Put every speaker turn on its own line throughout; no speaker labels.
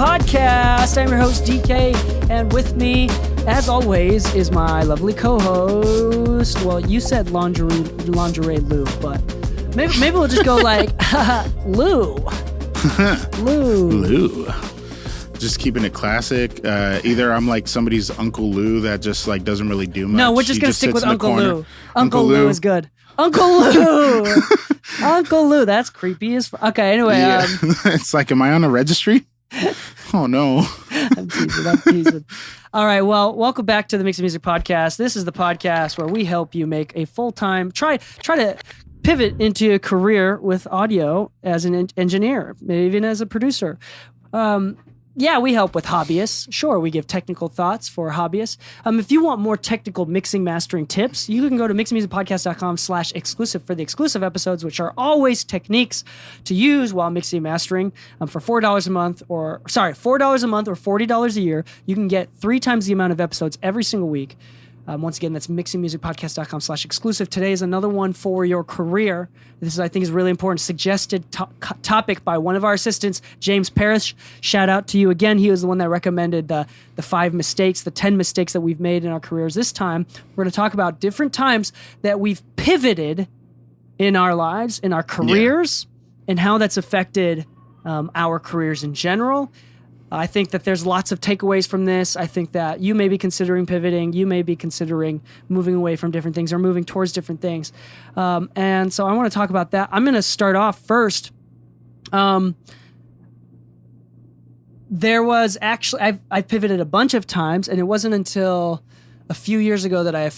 Podcast. I'm your host, Dee Kei, and with me, as always, is my lovely co-host. Well, you said lingerie Lou, but maybe we'll just go like, Lou.
Lou. Just keeping it classic. Either I'm like somebody's Uncle Lou that just like doesn't really do much.
No, we're just going to stick with Uncle Lou. Uncle Lou is good. Uncle Lou. Uncle Lou. That's creepy as okay, anyway.
Yeah. It's like, am I on a registry? Oh, no.
I'm teasing. All right, well, welcome back to the Mix of Music Podcast. This is the podcast where we help you make a full-time, try to pivot into a career with audio as an engineer, maybe even as a producer. Yeah, we help with hobbyists. Sure, we give technical thoughts for hobbyists. If you want more technical mixing, mastering tips, you can go to mixingmusicpodcast.com/exclusive for the exclusive episodes, which are always techniques to use while mixing and mastering. For $4 a month or $40 a year, you can get 3 times the amount of episodes every single week. Once again, that's mixingmusicpodcast.com/exclusive. Today is another one for your career. This is, I think, is really important. Suggested topic by one of our assistants, James Parrish. Shout out to you again. He was the one that recommended the 5 mistakes, the 10 mistakes that we've made in our careers. This time, we're going to talk about different times that we've pivoted in our lives, in our careers, and how that's affected our careers in general. I think that there's lots of takeaways from this. I think that you may be considering pivoting. You may be considering moving away from different things or moving towards different things. And so I want to talk about that. I'm going to start off first. There was actually, I've pivoted a bunch of times, and it wasn't until a few years ago that I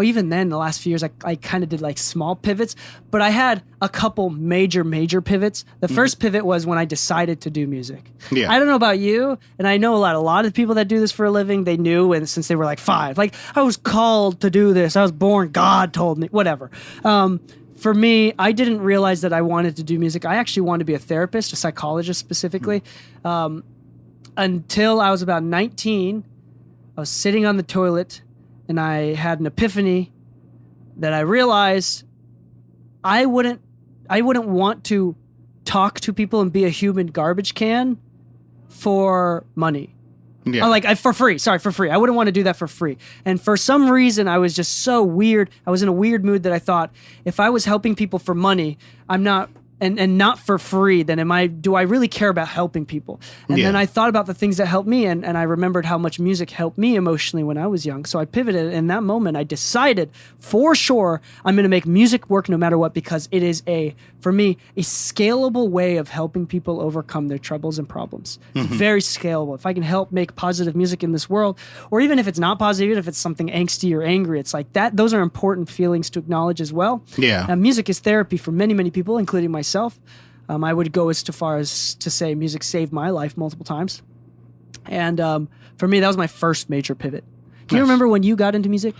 even then, the last few years, I kind of did like small pivots, but I had a couple major pivots. The first pivot was when I decided to do music. Yeah. I don't know about you, and I know a lot of people that do this for a living, they knew and since they were like 5. Like, I was called to do this. I was born, God told me, whatever. For me, I didn't realize that I wanted to do music. I actually wanted to be a therapist, a psychologist specifically, until I was about 19. I was sitting on the toilet and I had an epiphany that I realized I wouldn't want to talk to people and be a human garbage can for money. Yeah. For free. I wouldn't want to do that for free. And for some reason, I was just so weird. I was in a weird mood that I thought, if I was helping people for money, I'm not... And not for free, then do I really care about helping people? And then I thought about the things that helped me, and I remembered how much music helped me emotionally when I was young. So I pivoted. In that moment, I decided for sure I'm going to make music work no matter what, because it is for me, a scalable way of helping people overcome their troubles and problems. It's very scalable. If I can help make positive music in this world, or even if it's not positive, even if it's something angsty or angry, it's like that. Those are important feelings to acknowledge as well. Yeah. Music is therapy for many, many people, including myself. I would go as far as to say music saved my life multiple times. And for me, that was my first major pivot. Can you remember when you got into music?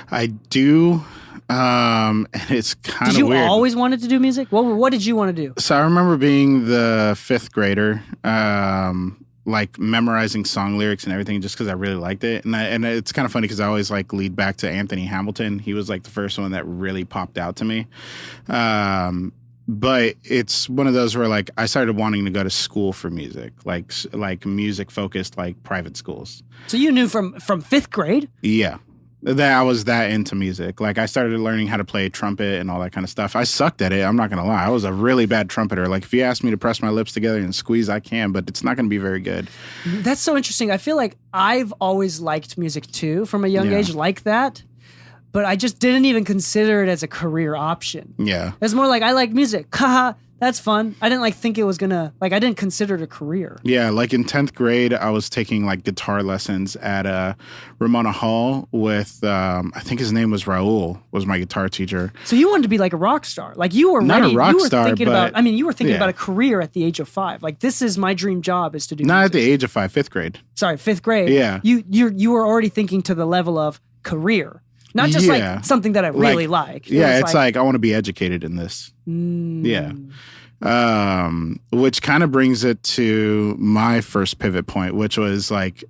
I
do. And it's kind of weird.
Did you always wanted to do music? What did you want to do?
So I remember being the 5th grader, like memorizing song lyrics and everything just because I really liked it. And it's kind of funny because I always like lead back to Anthony Hamilton. He was like the first one that really popped out to me. But it's one of those where like I started wanting to go to school for music, like music focused, like private schools.
So you knew from 5th grade?
Yeah. That I was that into music. Like I started learning how to play trumpet and all that kind of stuff. I sucked at it. I'm not going to lie. I was a really bad trumpeter. Like if you ask me to press my lips together and squeeze, I can, but it's not going to be very good.
That's so interesting. I feel like I've always liked music too from a young age like that. But I just didn't even consider it as a career option. Yeah. It's more like, I like music. Haha, that's fun. I didn't think it was gonna, I didn't consider it a career.
Yeah, like in 10th grade, I was taking like guitar lessons at Ramona Hall with, I think his name was Raul, was my guitar teacher.
So you wanted to be like a rock star. Like you were
not
ready.
A rock
you were
star,
thinking
but,
about, you were thinking about a career at the age of 5. Like this is my dream job is to do
Not
music.
At the age of 5, 5th grade.
Sorry, 5th grade.
Yeah.
You were already thinking to the level of career. Not just like something that I really like.
It's like I want to be educated in this. Yeah. Which kind of brings it to my first pivot point, which was like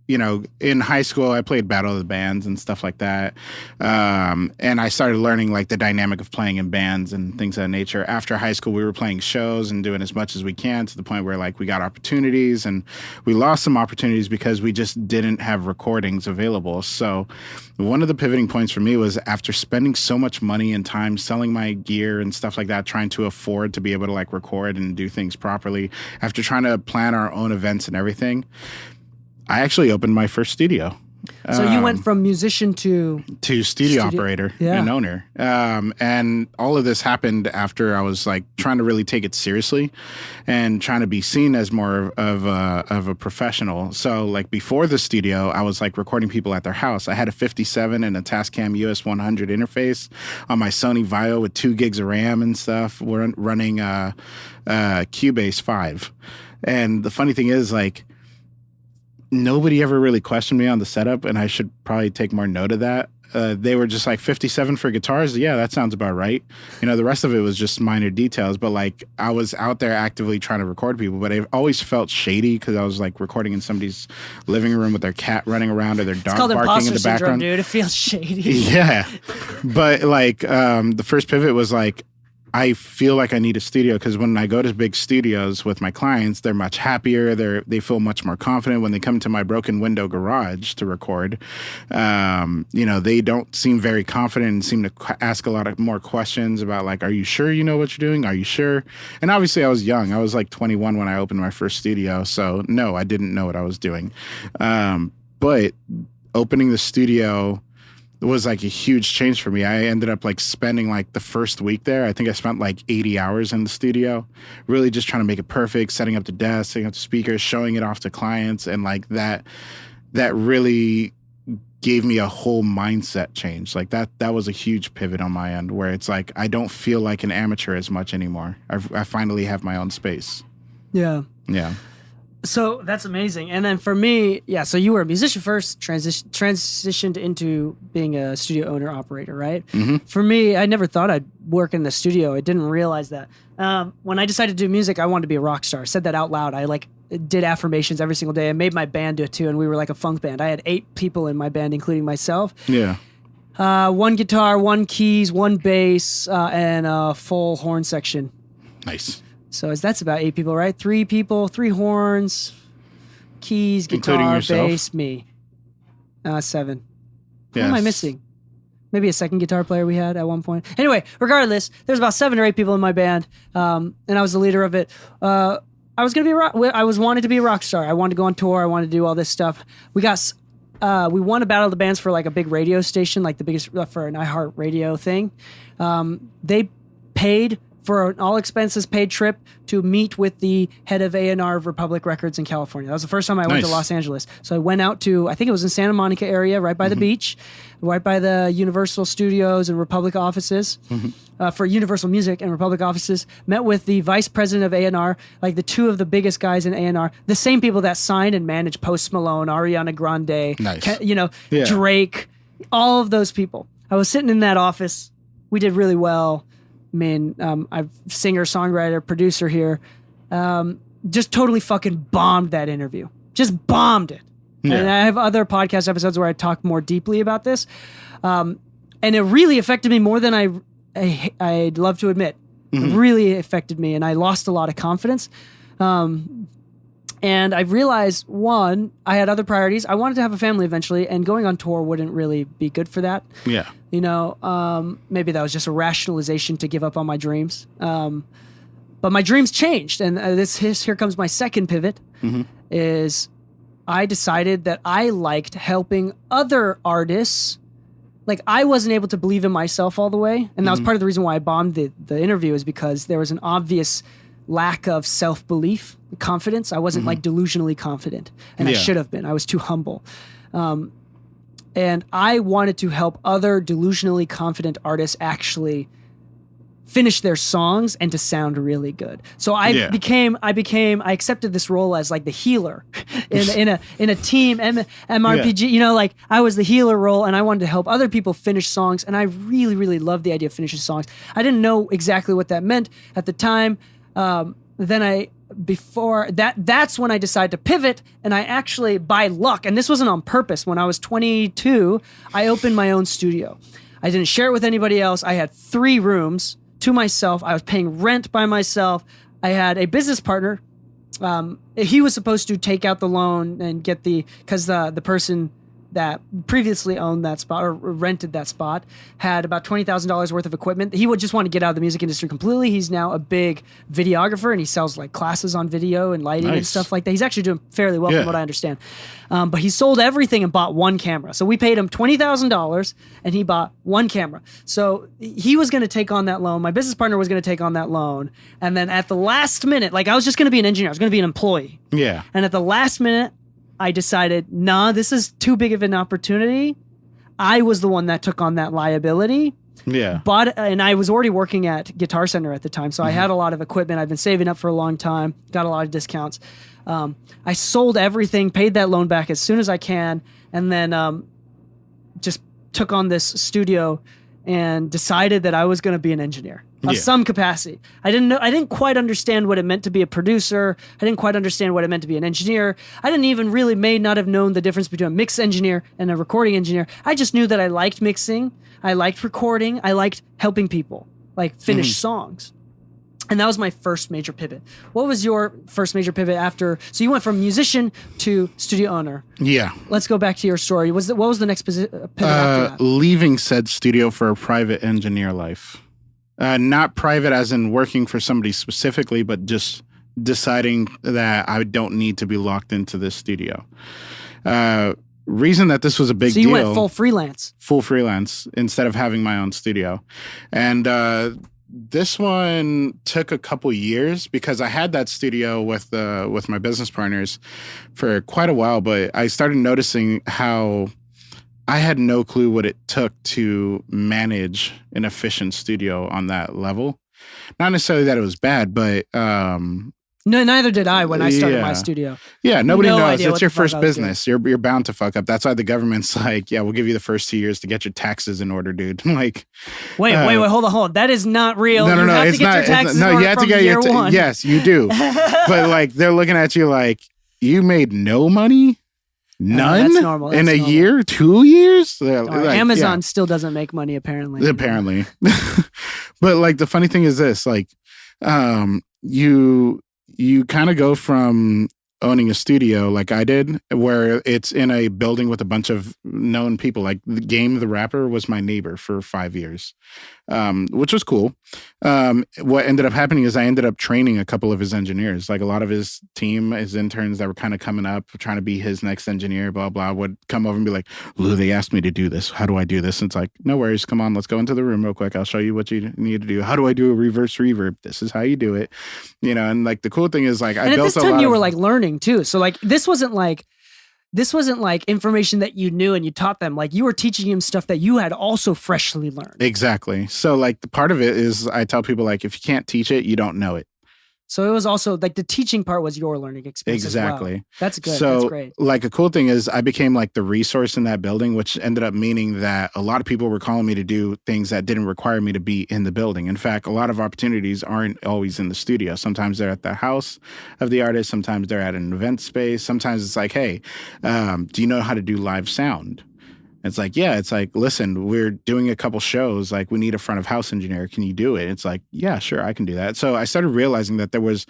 in high school, I played Battle of the Bands and stuff like that. And I started learning like the dynamic of playing in bands and things of that nature. After high school, we were playing shows and doing as much as we can, to the point where like we got opportunities, and we lost some opportunities because we just didn't have recordings available. So one of the pivoting points for me was, after spending so much money and time selling my gear and stuff like that, trying to afford to be able to like record and do things properly, after trying to plan our own events and everything, I actually opened my first studio.
So you went from musician to
studio operator and owner. And all of this happened after I was like trying to really take it seriously and trying to be seen as more of a professional. So like before the studio, I was like recording people at their house. I had a 57 and a Tascam US 100 interface on my Sony Vaio with 2 gigs of RAM and stuff. We're running Cubase 5. And the funny thing is, like, nobody ever really questioned me on the setup, and I should probably take more note of that. They were just like, 57 for guitars? Yeah, that sounds about right. The rest of it was just minor details, but like I was out there actively trying to record people, but it always felt shady because I was like recording in somebody's living room with their cat running around or their dog barking in the background.
Dude, it feels shady.
Yeah. But like the first pivot was like, I feel like I need a studio, because when I go to big studios with my clients, they're much happier. They feel much more confident when they come to my broken window garage to record. They don't seem very confident and seem to ask a lot of more questions about like, are you sure you know what you're doing? Are you sure? And obviously I was young. I was like 21 when I opened my first studio. So no, I didn't know what I was doing. But opening the studio was like a huge change for me. I ended up like spending like the first week there, I think I spent like 80 hours in the studio, really just trying to make it perfect, setting up the desk, setting up the speakers, showing it off to clients. And like that really gave me a whole mindset change. Like that was a huge pivot on my end, where it's like, I don't feel like an amateur as much anymore. I finally have my own space.
Yeah.
Yeah.
So that's amazing. And then for me, so you were a musician first, transitioned into being a studio owner operator, right?
Mm-hmm.
For me, I never thought I'd work in the studio. I didn't realize that. When I decided to do music, I wanted to be a rock star. I said that out loud. I like did affirmations every single day. I made my band do it too, and we were like a funk band. I had 8 people in my band, including myself.
Yeah.
1 guitar, 1 keys, 1 bass, and a full horn section.
Nice.
So that's about 8 people, right? 3 people, 3 horns, keys, guitar, bass, me. 7. Who am I missing? Maybe a second guitar player we had at one point. Anyway, regardless, there's about 7 or 8 people in my band, and I was the leader of it. I was wanted to be a rock star. I wanted to go on tour. I wanted to do all this stuff. We won a Battle of the Bands for like a big radio station, like the biggest for an iHeart radio thing. They paid for an all-expenses paid trip to meet with the head of A&R of Republic Records in California. That was the first time I went to Los Angeles. So I went out to, I think it was in Santa Monica area, right by the beach, right by the Universal Studios and Republic offices, for Universal Music and Republic offices. Met with the vice president of A&R, like the 2 of the biggest guys in A&R, the same people that signed and managed Post Malone, Ariana Grande, Drake, all of those people. I was sitting in that office. We did really well. I mean, I'm singer, songwriter, producer here. Just totally fucking bombed that interview. Just bombed it. Yeah. And I have other podcast episodes where I talk more deeply about this. And it really affected me more than I'd love to admit. It really affected me, and I lost a lot of confidence. And I realized, one, I had other priorities. I wanted to have a family eventually, and going on tour wouldn't really be good for that.
Yeah.
Maybe that was just a rationalization to give up on my dreams. But my dreams changed, and here comes my second pivot, is I decided that I liked helping other artists. Like, I wasn't able to believe in myself all the way, and that was part of the reason why I bombed the interview, is because there was an obvious lack of self-belief, confidence. I wasn't like delusionally confident, and I should have been. I was too humble. And I wanted to help other delusionally confident artists actually finish their songs and to sound really good. So I accepted this role as like the healer in a team MRPG, like I was the healer role, and I wanted to help other people finish songs. And I really, really loved the idea of finishing songs. I didn't know exactly what that meant at the time. Then I before that's when I decided to pivot, and I actually, by luck, and this wasn't on purpose, when I was 22, I opened my own studio. I didn't share it with anybody else. I had 3 rooms to myself. I was paying rent by myself. I had a business partner. He was supposed to take out the loan and get because the person that previously owned that spot or rented that spot had about $20,000 worth of equipment. He would just want to get out of the music industry completely. He's now a big videographer, and he sells like classes on video and lighting and stuff like that. He's actually doing fairly well from what I understand. But he sold everything and bought one camera. So we paid him $20,000 and he bought one camera. So he was going to take on that loan. My business partner was going to take on that loan. And then at the last minute, like I was just going to be an engineer. I was going to be an employee.
Yeah.
And at the last minute, I decided, nah, this is too big of an opportunity. I was the one that took on that liability.
Yeah.
And I was already working at Guitar Center at the time, so I had a lot of equipment. I've been saving up for a long time, got a lot of discounts. I sold everything, paid that loan back as soon as I can, and then just took on this studio and decided that I was going to be an engineer of some capacity. I didn't quite understand what it meant to be a producer. I didn't quite understand what it meant to be an engineer. I didn't even really may not have known the difference between a mix engineer and a recording engineer. I just knew that I liked mixing, I liked recording, I liked helping people like finish songs. And that was my first major pivot. What was your first major pivot after? So you went from musician to studio owner.
Yeah.
Let's go back to your story. What was the next pivot after that?
Leaving said studio for a private engineer life. Not private as in working for somebody specifically, but just deciding that I don't need to be locked into this studio. Reason that this was a big deal.
So you went full freelance.
Full freelance instead of having my own studio. And this one took a couple years because I had that studio with my business partners for quite a while, but I started noticing how I had no clue what it took to manage an efficient studio on that level. Not necessarily that it was bad, but
no, neither did I when I started my studio.
Yeah, nobody knows. It's your first business. You're bound to fuck up. That's why the government's like, yeah, we'll give you the first 2 years to get your taxes in order, dude. Like,
wait, hold on. That is not real.
No,
you have
it's
to get
not.
Your taxes
No, you have to get
year one.
Yes, you do. But like, they're looking at you like you made no money. None?
That's normal.
In a year? 2 years? Like,
Amazon still doesn't make money, apparently.
Apparently. But like the funny thing is this, like you kind of go from owning a studio like I did, where it's in a building with a bunch of known people. Like Game the Rapper was my neighbor for 5 years, which was cool. What ended up happening is I ended up training a couple of his engineers. Like a lot of his team, his interns that were kind of coming up, trying to be his next engineer, blah, blah, would come over and be like, Lou, they asked me to do this. How do I do this? And it's like, no worries. Come on, let's go into the room real quick. I'll show you what you need to do. How do I do a reverse reverb? This is how you do it. You know, and like the cool thing is like, I built a lot of... And at this time
you were like learning too. So like, this wasn't like information that you knew and you taught them. Like you were teaching him stuff that you had also freshly learned.
Exactly. So like the part of it is I tell people like, if you can't teach it, you don't know it.
So it was also like the teaching part was your learning experience.
Exactly.
As well. That's good.
So,
that's great.
Like a cool thing is I became like the resource in that building, which ended up meaning that a lot of people were calling me to do things that didn't require me to be in the building. In fact, a lot of opportunities aren't always in the studio. Sometimes they're at the house of the artist. Sometimes they're at an event space. Sometimes it's like, hey, do you know how to do live sound? It's like, yeah, it's like, listen, we're doing a couple shows. Like, we need a front of house engineer. Can you do it? It's like, yeah, sure, I can do that. So I started realizing that there was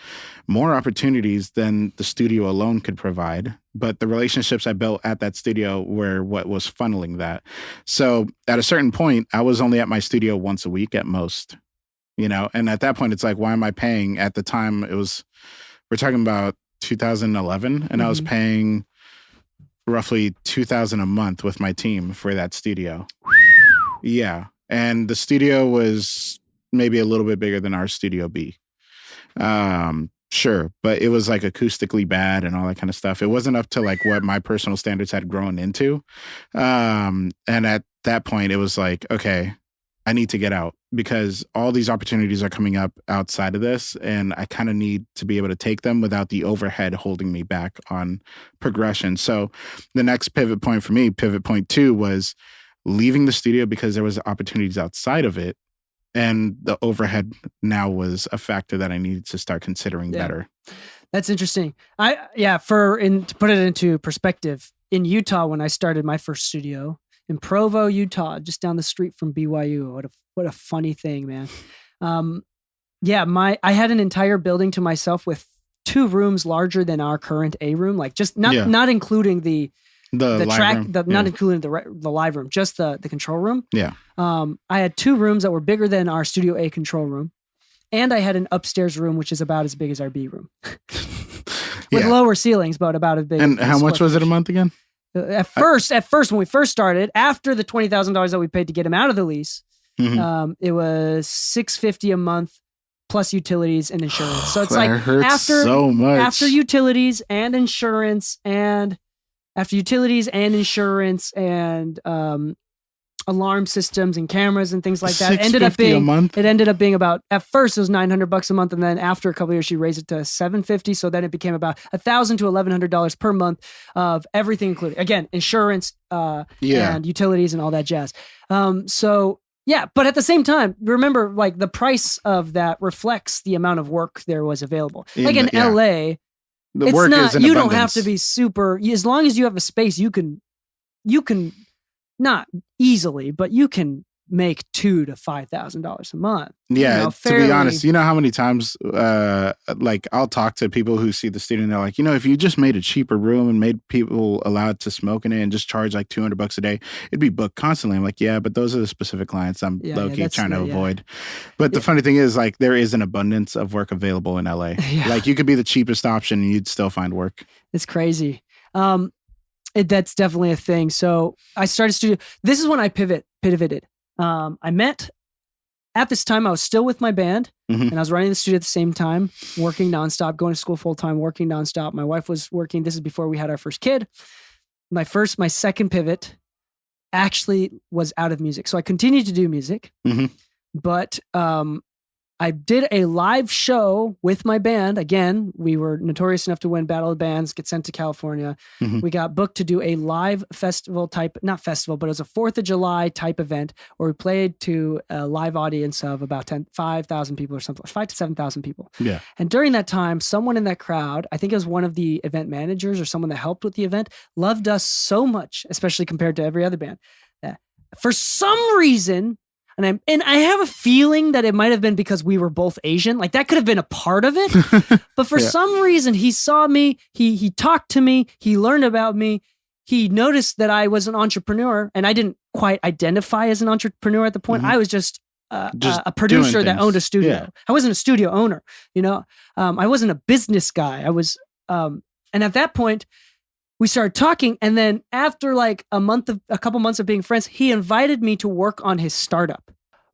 more opportunities than the studio alone could provide. But the relationships I built at that studio were what was funneling that. So at a certain point, I was only at my studio once a week at most, you know? And at that point, it's like, why am I paying? At the time, we're talking about 2011, and I was paying roughly $2,000 a month with my team for that studio. Yeah. And the studio was maybe a little bit bigger than our Studio B. Sure. But it was like acoustically bad and all that kind of stuff. It wasn't up to like what my personal standards had grown into. And at that point, it was like, okay, I need to get out because all these opportunities are coming up outside of this. And I kind of need to be able to take them without the overhead holding me back on progression. So the next pivot point for me, pivot point 2, was leaving the studio because there was opportunities outside of it and the overhead now was a factor that I needed to start considering better.
That's interesting. To put it into perspective, in Utah, when I started my first studio in Provo, Utah, just down the street from BYU, what a funny thing, man. I had an entire building to myself with 2 rooms larger than our current A room, like just not including the track, room. Not including the live room, just the control room.
Yeah.
I had 2 rooms that were bigger than our Studio A control room. And I had an upstairs room, which is about as big as our B room. With lower ceilings, but about as big.
And how much was it a month again?
At first, when we first started, after the $20,000 that we paid to get him out of the lease, it was $650 a month plus utilities and insurance. So it's like after utilities and insurance and alarm systems and cameras and things like that. It ended up being about, at first it was $900 a month, and then after a couple of years she raised it to $750. So then it became about $1,000 to $1,100 per month of everything included. Again, insurance, and utilities and all that jazz. But at the same time, remember, like, the price of that reflects the amount of work there was available. LA,
the work is in
you
abundance.
Don't have to be super, as long as you have a space, you can not easily, but you can make $2,000 to $5,000 a month.
Yeah, to be honest, you know how many times like I'll talk to people who see the studio and they're like, if you just made a cheaper room and made people allowed to smoke in it and just charge like $200 a day, it'd be booked constantly. I'm like, yeah, but those are the specific clients I'm low-key trying to avoid. But the funny thing is, like, there is an abundance of work available in LA. Like, you could be the cheapest option and you'd still find work.
It's crazy. That's definitely a thing. So I started studio. This is when I pivoted. I met at this time, I was still with my band and I was running the studio at the same time, working nonstop, going to school full time, working nonstop. My wife was working. This is before we had our first kid. My second pivot actually was out of music. So I continued to do music, but, I did a live show with my band. Again, we were notorious enough to win Battle of Bands, get sent to California. We got booked to do a live festival type, not festival, but it was a 4th of July type event where we played to a live audience of about 5,000 people or something, 5,000 to 7,000 people. Yeah. And during that time, someone in that crowd, I think it was one of the event managers or someone that helped with the event, loved us so much, especially compared to every other band, that for some reason, and I have a feeling that it might have been because we were both Asian. Like, that could have been a part of it. But for some reason, he saw me, he talked to me, he learned about me. He noticed that I was an entrepreneur, and I didn't quite identify as an entrepreneur at the point. I was just a producer that owned a studio. Yeah. I wasn't a studio owner, I wasn't a business guy. I was, and at that point, we started talking, and then after like a couple months of being friends, he invited me to work on his startup.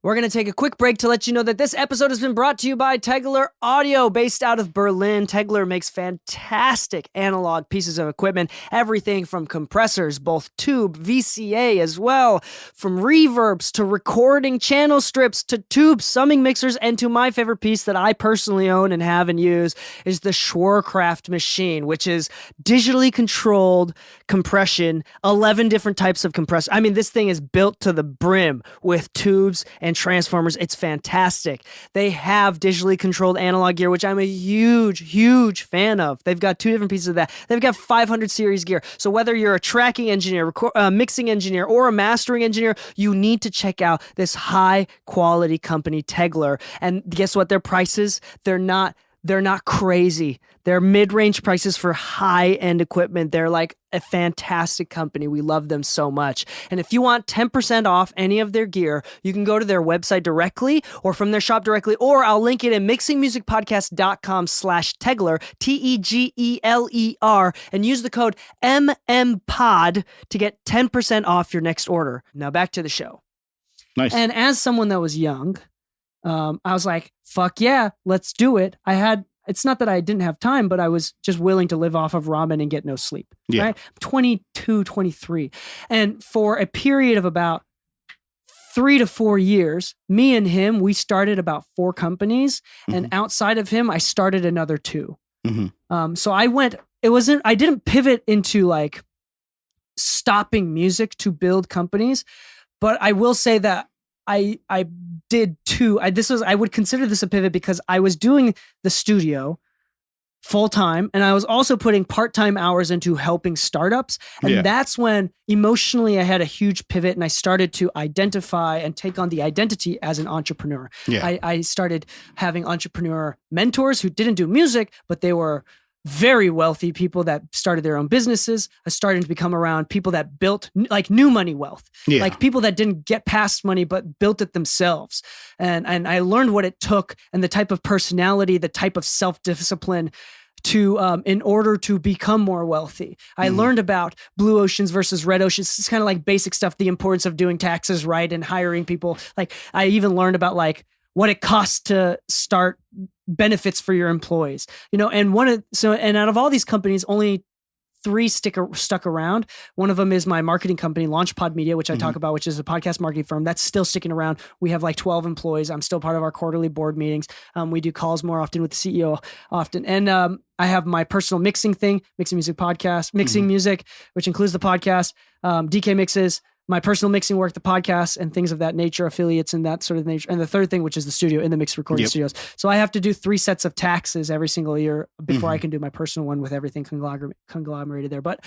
We're going to take a quick break to let you know that this episode has been brought to you by Tegler Audio, based out of Berlin. Tegler makes fantastic analog pieces of equipment, everything from compressors, both tube, VCA as well, from reverbs to recording channel strips to tube summing mixers, and to my favorite piece that I personally own and have and use is the Schwerkraft machine, which is digitally controlled compression, 11 different types of compressor. I mean, this thing is built to the brim with tubes and transformers. It's fantastic. They have digitally controlled analog gear, which I'm a huge fan of. They've got 2 different pieces of that. They've got 500 series gear. So whether you're a tracking engineer, mixing engineer, or a mastering engineer, you need to check out this high quality company, Tegler. And guess what? Their prices, they're not crazy. They're mid-range prices for high-end equipment. They're like a fantastic company. We love them so much. And if you want 10% off any of their gear, you can go to their website directly or from their shop directly, or I'll link it in mixingmusicpodcast.com/Tegler, Tegler, and use the code MMPOD to get 10% off your next order. Now back to the show.
Nice.
And as someone that was young, I was like, fuck yeah, let's do it. It's not that I didn't have time, but I was just willing to live off of ramen and get no sleep. Yeah. Right? 22, 23. And for a period of about 3 to 4 years, me and him, we started about 4 companies. And outside of him, I started another 2. So I didn't pivot into like stopping music to build companies, but I will say that I did two. I would consider this a pivot because I was doing the studio full time, and I was also putting part-time hours into helping startups. And that's when emotionally I had a huge pivot, and I started to identify and take on the identity as an entrepreneur. I started having entrepreneur mentors who didn't do music, but they were very wealthy people that started their own businesses. I started to become around people that built like new money wealth, like people that didn't get past money, but built it themselves. And I learned what it took and the type of personality, the type of self-discipline to in order to become more wealthy. I learned about blue oceans versus red oceans. It's kind of like basic stuff, the importance of doing taxes right and hiring people. Like I even learned about like what it costs to start benefits for your employees, and and out of all these companies, only 3 stuck around. One of them is my marketing company, Launchpod Media, which I talk about, which is a podcast marketing firm that's still sticking around. We have like 12 employees. I'm still part of our quarterly board meetings. We do calls more often with the CEO often. And I have my personal mixing thing, Mixing Music Podcast, Mixing Music, which includes the podcast, DK Mixes, my personal mixing work, the podcast, and things of that nature, affiliates and that sort of nature. And the third thing, which is the studio, in the mix recording studios. So I have to do 3 sets of taxes every single year before I can do my personal one with everything conglomerated there. But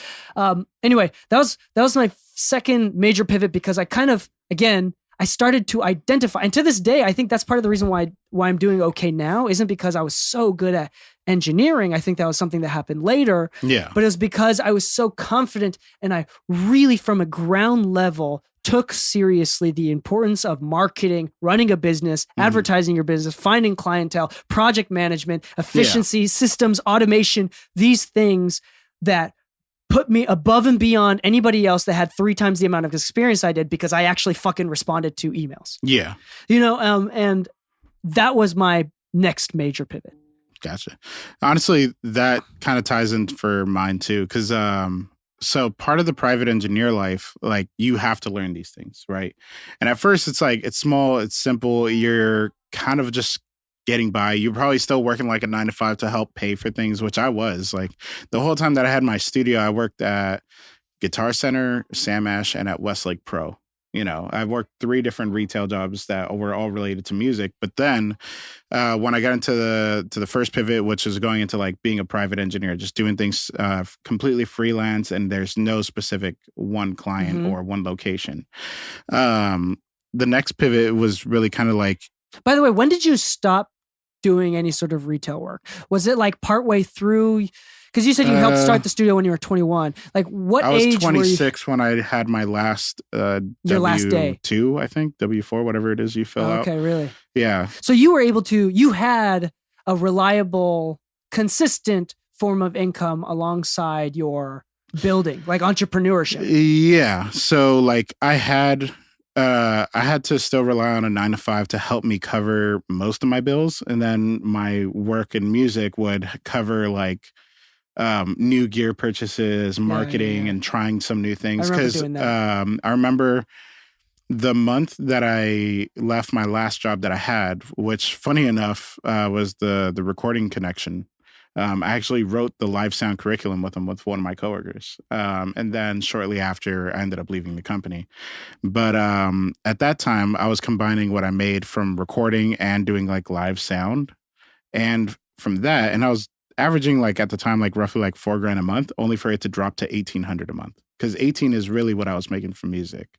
anyway, that was my second major pivot because I kind of, again, I started to identify, and to this day, I think that's part of the reason why I'm doing okay now isn't because I was so good at engineering. I think that was something that happened later.
Yeah.
But it was because I was so confident and I really, from a ground level, took seriously the importance of marketing, running a business, advertising your business, finding clientele, project management, efficiency, systems, automation, these things that put me above and beyond anybody else that had 3 times the amount of experience I did because I actually fucking responded to emails.
Yeah.
And that was my next major pivot.
Gotcha. Honestly, that kind of ties in for mine too. Cause, so part of the private engineer life, like you have to learn these things, right? And at first it's like, it's small, it's simple. You're kind of just getting by. You're probably still working like a 9 to 5 to help pay for things, which I was. Like the whole time that I had my studio, I worked at Guitar Center, Sam Ash, and at Westlake Pro. I worked 3 different retail jobs that were all related to music. But then when I got into the first pivot, which is going into like being a private engineer, just doing things completely freelance, and there's no specific one client or one location. The next pivot was really kind of like.
By the way, when did you stop doing any sort of retail work? Was it like partway through? Because you said you helped start the studio when you were 21. Like what age were you? I was
26 when I had my last
your last day.
W2, I think, W4, whatever it is you fill out.
Okay, really?
Yeah.
So you were able to, you had a reliable, consistent form of income alongside your building, like entrepreneurship.
Yeah. So like I had to still rely on a 9 to 5 to help me cover most of my bills. And then my work in music would cover like new gear purchases, marketing, and trying some new things. Because I remember the month that I left my last job that I had, which funny enough was the recording connection. I actually wrote the live sound curriculum with one of my coworkers. And then shortly after, I ended up leaving the company. But at that time, I was combining what I made from recording and doing like live sound. And from that, and I was averaging like at the time, like roughly like $4,000 a month, only for it to drop to $1,800 a month. Because 18 is really what I was making from music.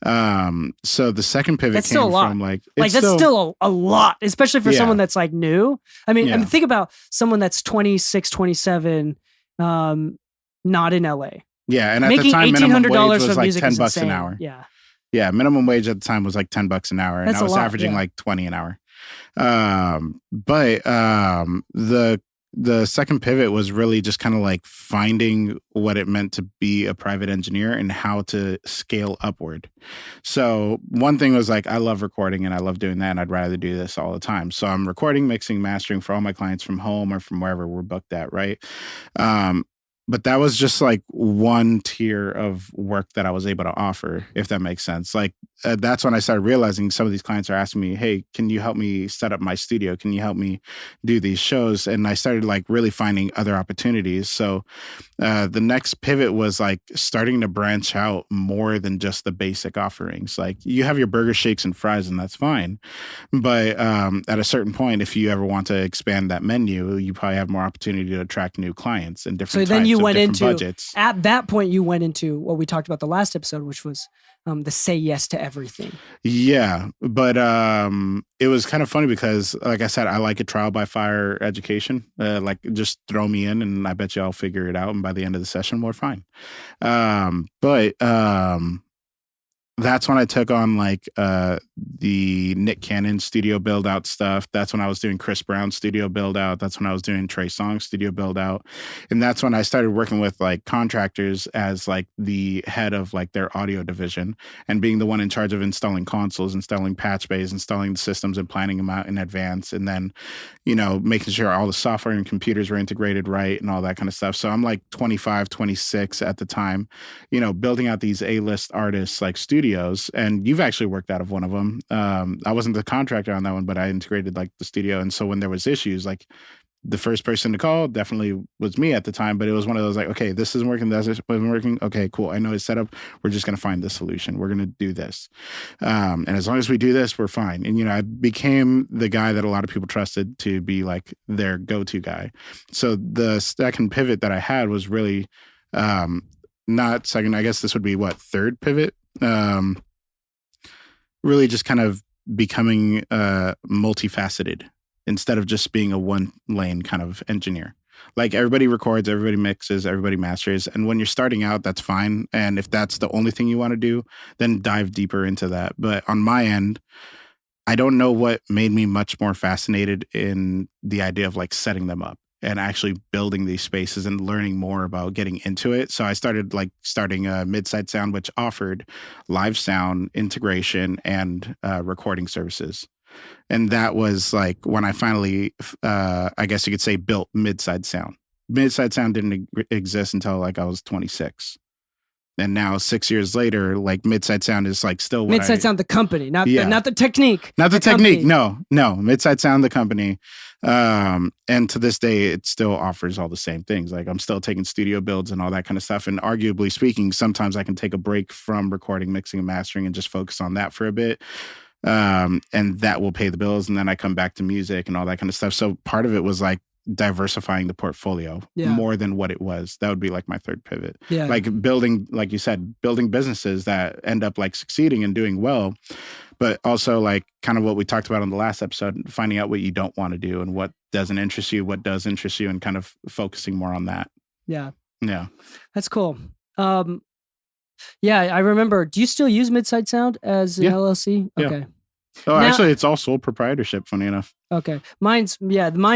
So the second pivot came from like
that's still a lot, especially for someone that's like new. I mean, think about someone that's 26, 27, not in LA.
Yeah, and at
making
the time, minimum wage was like $10 an hour.
Yeah,
yeah, minimum wage at the time was like $10 an hour, and I was averaging like 20 an hour. But the second pivot was really just kind of like finding what it meant to be a private engineer and how to scale upward. So one thing was like, I love recording and I love doing that, and I'd rather do this all the time. So I'm recording, mixing, mastering for all my clients from home or from wherever we're booked at, right? But that was just like one tier of work that I was able to offer, if that makes sense. Like that's when I started realizing some of these clients are asking me, hey, can you help me set up my studio? Can you help me do these shows? And I started like really finding other opportunities. So the next pivot was like starting to branch out more than just the basic offerings. Like you have your burger, shakes, and fries, and that's fine. But at a certain point, if you ever want to expand that menu, you probably have more opportunity to attract new clients and different
So then
types
you
of
went
different
into,
budgets.
at that point, you went into what we talked about the last episode, which was the say yes to everything.
Yeah, but it was kind of funny because, like I said, I like a trial by fire education. Like, just throw me in, and I bet you I'll figure it out. And by the end of the session, we're fine. But that's when I took on like the Nick Cannon studio build out stuff. That's when I was doing Chris Brown studio build out. That's when I was doing Trey Songz studio build out. And that's when I started working with like contractors as like the head of like their audio division and being the one in charge of installing consoles, installing patch bays, installing the systems and planning them out in advance. And then, you know, making sure all the software and computers were integrated right and all that kind of stuff. So I'm like 25, 26 at the time, you know, building out these A-list artists like studios. And you've actually worked out of one of them. I wasn't the contractor on that one, but I integrated like the studio. And so when there was issues, like the first person to call definitely was me at the time, but it was one of those like, okay, this isn't working. This isn't working. Okay, cool. I know it's set up. We're just going to find the solution. We're going to do this. And as long as we do this, we're fine. And, you know, I became the guy that a lot of people trusted to be like their go-to guy. So the second pivot that I had was really not second. I guess this would be third pivot. Really just kind of becoming multifaceted instead of just being a one lane kind of engineer. Like everybody records, everybody mixes, everybody masters. And when you're starting out, that's fine. And if that's the only thing you want to do, then dive deeper into that. But on my end, I don't know what made me much more fascinated in the idea of like setting them up and actually building these spaces and learning more about getting into it. So I started like starting a Midside Sound, which offered live sound integration and recording services. And that was like when I finally, I guess you could say, built Midside Sound. Midside Sound didn't exist until like I was 26. And now 6 years later, like Midside Sound is like still what
Midside Sound, the company, not the technique.
Not the technique.
Company.
No. Midside Sound, the company. And to this day, it still offers all the same things. Like I'm still taking studio builds and all that kind of stuff. And arguably speaking, sometimes I can take a break from recording, mixing, and mastering and just focus on that for a bit. And that will pay the bills. And then I come back to music and all that kind of stuff. So part of it was like diversifying the portfolio more than what it was. That would be like my third pivot. Yeah. Like building, like you said, building businesses that end up like succeeding and doing well, but also like kind of what we talked about on the last episode, finding out what you don't want to do and what doesn't interest you, what does interest you, and kind of focusing more on that.
Yeah.
Yeah.
That's cool. Yeah, I remember. Do you still use Midside Sound as an LLC? Okay.
Yeah. Oh, now, actually, it's all sole proprietorship, funny enough.
Okay. My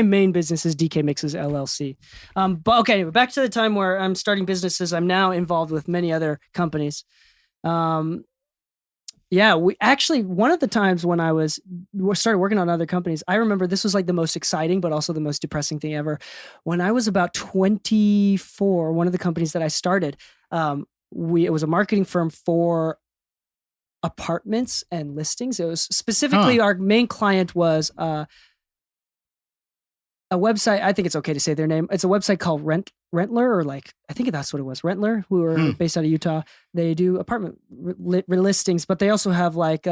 main business is DK Mixes LLC. But okay, back to the time where I'm starting businesses. I'm now involved with many other companies. We actually, one of the times when I started working on other companies, I remember this was like the most exciting, but also the most depressing thing ever. When I was about 24, one of the companies that I started, it was a marketing firm for apartments and listings. It was specifically our main client was a website. I think it's okay to say their name. It's a website called Rentler, or like, I think that's what it was. Rentler, who are based out of Utah. They do apartment listings, but they also have like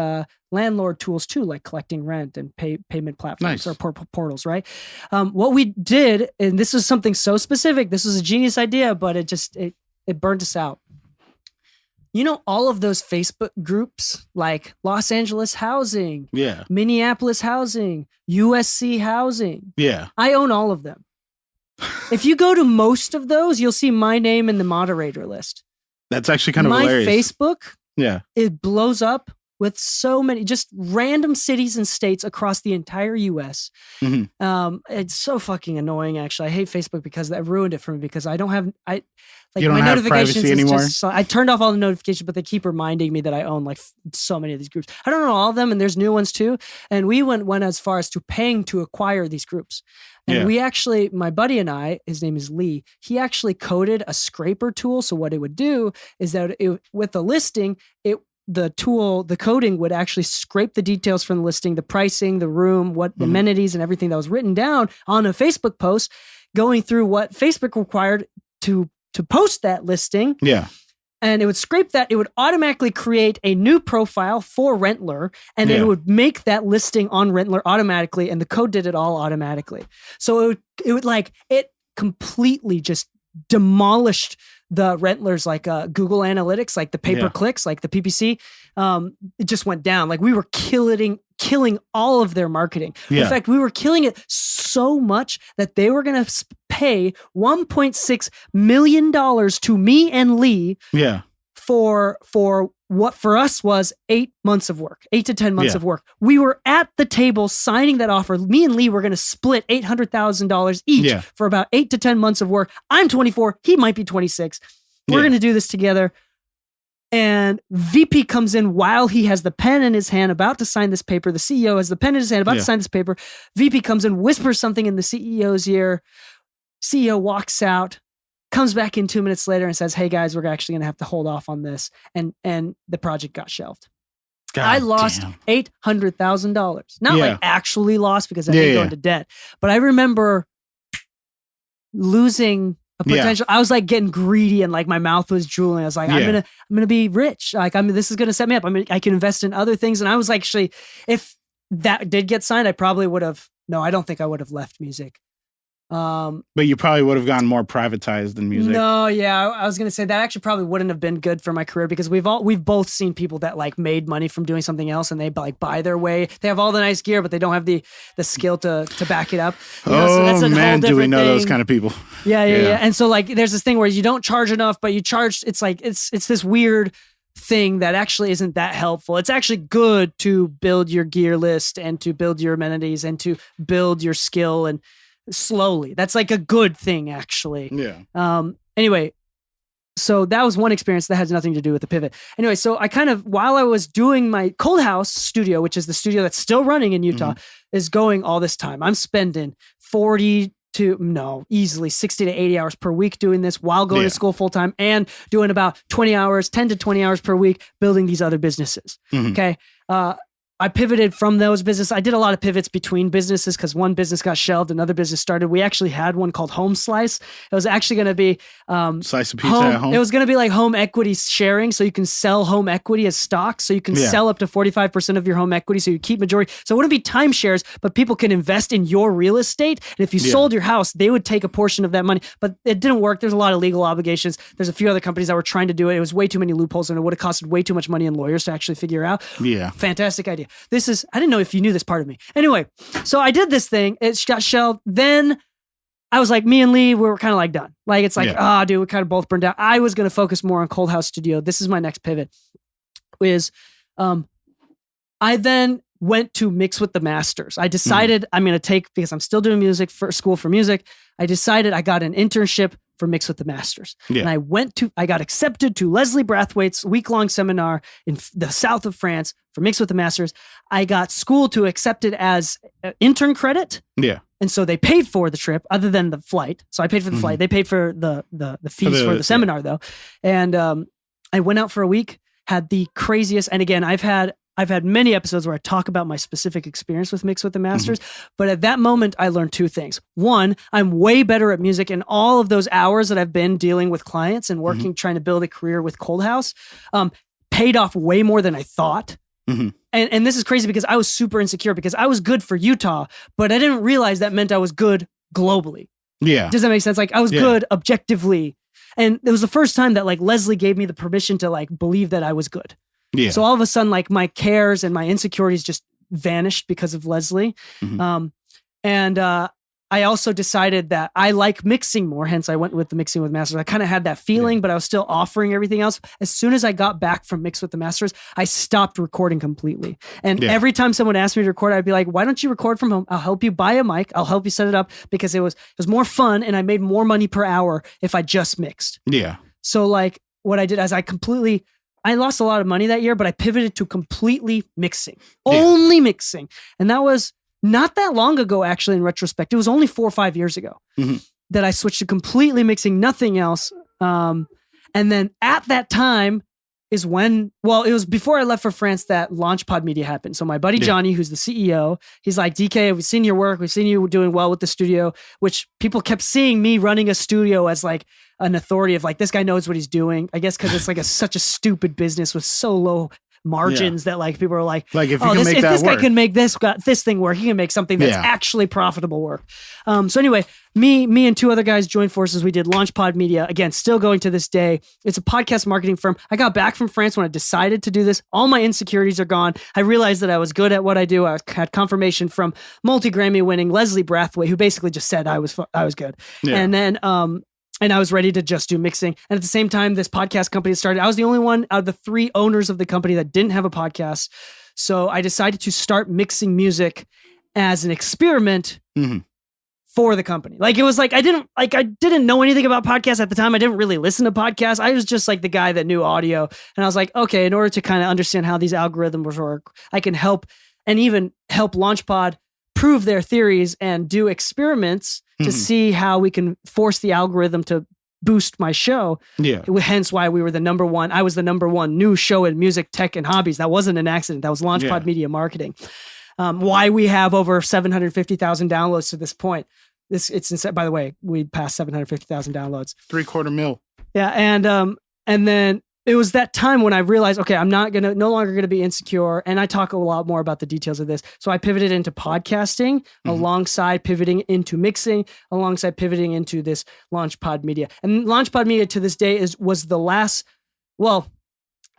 landlord tools too, like collecting rent and payment platforms or portals, right? What we did, and this is something so specific, this was a genius idea, but it burned us out. You know, all of those Facebook groups like Los Angeles Housing, Minneapolis Housing, USC Housing.
Yeah.
I own all of them. If you go to most of those, you'll see my name in the moderator list.
That's actually kind of hilarious.
My Facebook, it blows up with so many, just random cities and states across the entire US. Mm-hmm. It's so fucking annoying, actually. I hate Facebook because that ruined it for me, because I don't have,
you don't
my
have
notifications
privacy anymore?
I turned off all the notifications, but they keep reminding me that I own like so many of these groups. I don't know all of them, and there's new ones too. And we went as far as to paying to acquire these groups. And we actually, my buddy and I, his name is Lee, he actually coded a scraper tool. So what it would do is that with the listing, tool, the coding would actually scrape the details from the listing, the pricing, the room, what the amenities and everything that was written down on a Facebook post, going through what Facebook required to post that listing.
Yeah.
And it would scrape that. It would automatically create a new profile for Rentler, and it would make that listing on Rentler automatically, and the code did it all automatically. So it completely just demolished the Rentlers, like Google Analytics, like the pay-per-clicks, like the PPC. It just went down. Like we were killing all of their marketing.
Yeah.
In fact, we were killing it so much that they were going to pay $1.6 million to me and Lee for what for us was 8 months of work, 8 to 10 months of work. We were at the table signing that offer. Me and Lee were going to split $800,000 each for about 8 to 10 months of work. I'm 24. He might be 26. We're going to do this together. And VP comes in while he has the pen in his hand about to sign this paper. The CEO has the pen in his hand about to sign this paper. VP comes in, whispers something in the CEO's ear. CEO walks out, comes back in 2 minutes later and says, "Hey guys, we're actually going to have to hold off on this." And the project got shelved. I lost $800,000. Not like actually lost because I didn't go into debt, but I remember losing a potential. I was like getting greedy and like my mouth was drooling. I was like, I'm gonna be rich. Like this is gonna set me up. I can invest in other things. And I was actually, if that did get signed, I probably would have. No, I don't think I would have left music.
But you probably would have gone more privatized than music.
No, I was gonna say that actually probably wouldn't have been good for my career because we've both seen people that like made money from doing something else and they like buy their way. They have all the nice gear, but they don't have the skill to back it up. You know, so that's a
man,
whole
do we know
thing.
those kind of people?
Yeah. And so like, there's this thing where you don't charge enough, but you charge. It's like it's this weird thing that actually isn't that helpful. It's actually good to build your gear list and to build your amenities and to build your skill and slowly. That's like a good thing, actually.
Yeah.
Anyway, so that was one experience that has nothing to do with the pivot. Anyway, so I kind of, while I was doing my Cold House studio, which is the studio that's still running in Utah, is going all this time. I'm spending easily 60 to 80 hours per week doing this while going to school full time and doing about 10 to 20 hours per week building these other businesses. Okay. I pivoted from those businesses. I did a lot of pivots between businesses because one business got shelved, another business started. We actually had one called Home Slice. It was actually going to be
slice of pizza at home.
It was going to be like home equity sharing, so you can sell home equity as stock. So you can sell up to 45% of your home equity, so you keep majority. So it wouldn't be timeshares, but people can invest in your real estate. And if you sold your house, they would take a portion of that money. But it didn't work. There's a lot of legal obligations. There's a few other companies that were trying to do it. It was way too many loopholes, and it would have costed way too much money in lawyers to actually figure out.
Yeah,
fantastic idea. I didn't know if you knew this part of me. Anyway, so I did this thing. It got shelved. Then I was like, me and Lee, we were kind of like done. Like, it's like, dude, we kind of both burned out. I was going to focus more on Cold House Studio. This is my next pivot. I then went to mix with the masters. I decided I'm going to take, because I'm still doing music for school for music. I decided I got an internship for Mix with the Masters. And I got accepted to Leslie Brathwaite's week-long seminar in the south of France for Mix with the Masters. I got school to accept it as intern credit.
Yeah.
And so they paid for the trip other than the flight. So I paid for the flight. They paid for the fees for the seminar though. And I went out for a week, had the craziest, and again, I've had many episodes where I talk about my specific experience with Mix with the Masters, but at that moment, I learned two things. One, I'm way better at music, and all of those hours that I've been dealing with clients and working, trying to build a career with Cold House, paid off way more than I thought. And this is crazy because I was super insecure because I was good for Utah, but I didn't realize that meant I was good globally.
Yeah.
Does that make sense? Like I was good objectively. And it was the first time that like Leslie gave me the permission to like believe that I was good. Yeah. So all of a sudden, like my cares and my insecurities just vanished because of Leslie. I also decided that I like mixing more. Hence, I went with the Mixing with Masters. I kind of had that feeling, but I was still offering everything else. As soon as I got back from Mix with the Masters, I stopped recording completely. And every time someone asked me to record, I'd be like, "Why don't you record from home? I'll help you buy a mic. I'll help you set it up," because it was more fun, and I made more money per hour if I just mixed.
Yeah.
So like what I did is I lost a lot of money that year, but I pivoted to completely mixing, only mixing. And that was not that long ago, actually, in retrospect. It was only 4 or 5 years ago that I switched to completely mixing, nothing else. And then at that time, is when, well, it was before I left for France that Launchpod Media happened. So my buddy Johnny, who's the CEO, he's like, DK, we've seen your work. We've seen you doing well with the studio, which people kept seeing me running a studio as like an authority of like, this guy knows what he's doing. I guess because it's like such a stupid business with so low margins that like people are like
if you
oh,
can make
if
that
this
work.
guy can make this thing work, he can make something that's actually profitable work. So anyway, me and 2 other guys joined forces. We did Launchpod Media, again, still going to this day. It's a podcast marketing firm. I got back from France when I decided to do this. All my insecurities are gone. I realized that I was good at what I do. I had confirmation from multi-Grammy winning Leslie Brathwaite, who basically just said I was good. And then and I was ready to just do mixing. And at the same time, this podcast company started. I was the only one out of the 3 owners of the company that didn't have a podcast. So I decided to start mixing music as an experiment for the company. Like it was like I didn't know anything about podcasts at the time. I didn't really listen to podcasts. I was just like the guy that knew audio. And I was like, okay, in order to kind of understand how these algorithms work, I can help and even help Launchpod prove their theories and do experiments to see how we can force the algorithm to boost my show. Yeah. Hence why we were the number one. I was the number one new show in music, tech, and hobbies. That wasn't an accident. That was Launchpod Media Marketing. Why we have over 750,000 downloads to this point. It's insane. By the way, we passed 750,000 downloads.
$750 million.
Yeah. And then it was that time when I realized, okay, I'm no longer going to be insecure. And I talk a lot more about the details of this. So I pivoted into podcasting alongside pivoting into mixing, alongside pivoting into this Launchpod Media. And Launchpod Media to this day was the last, well,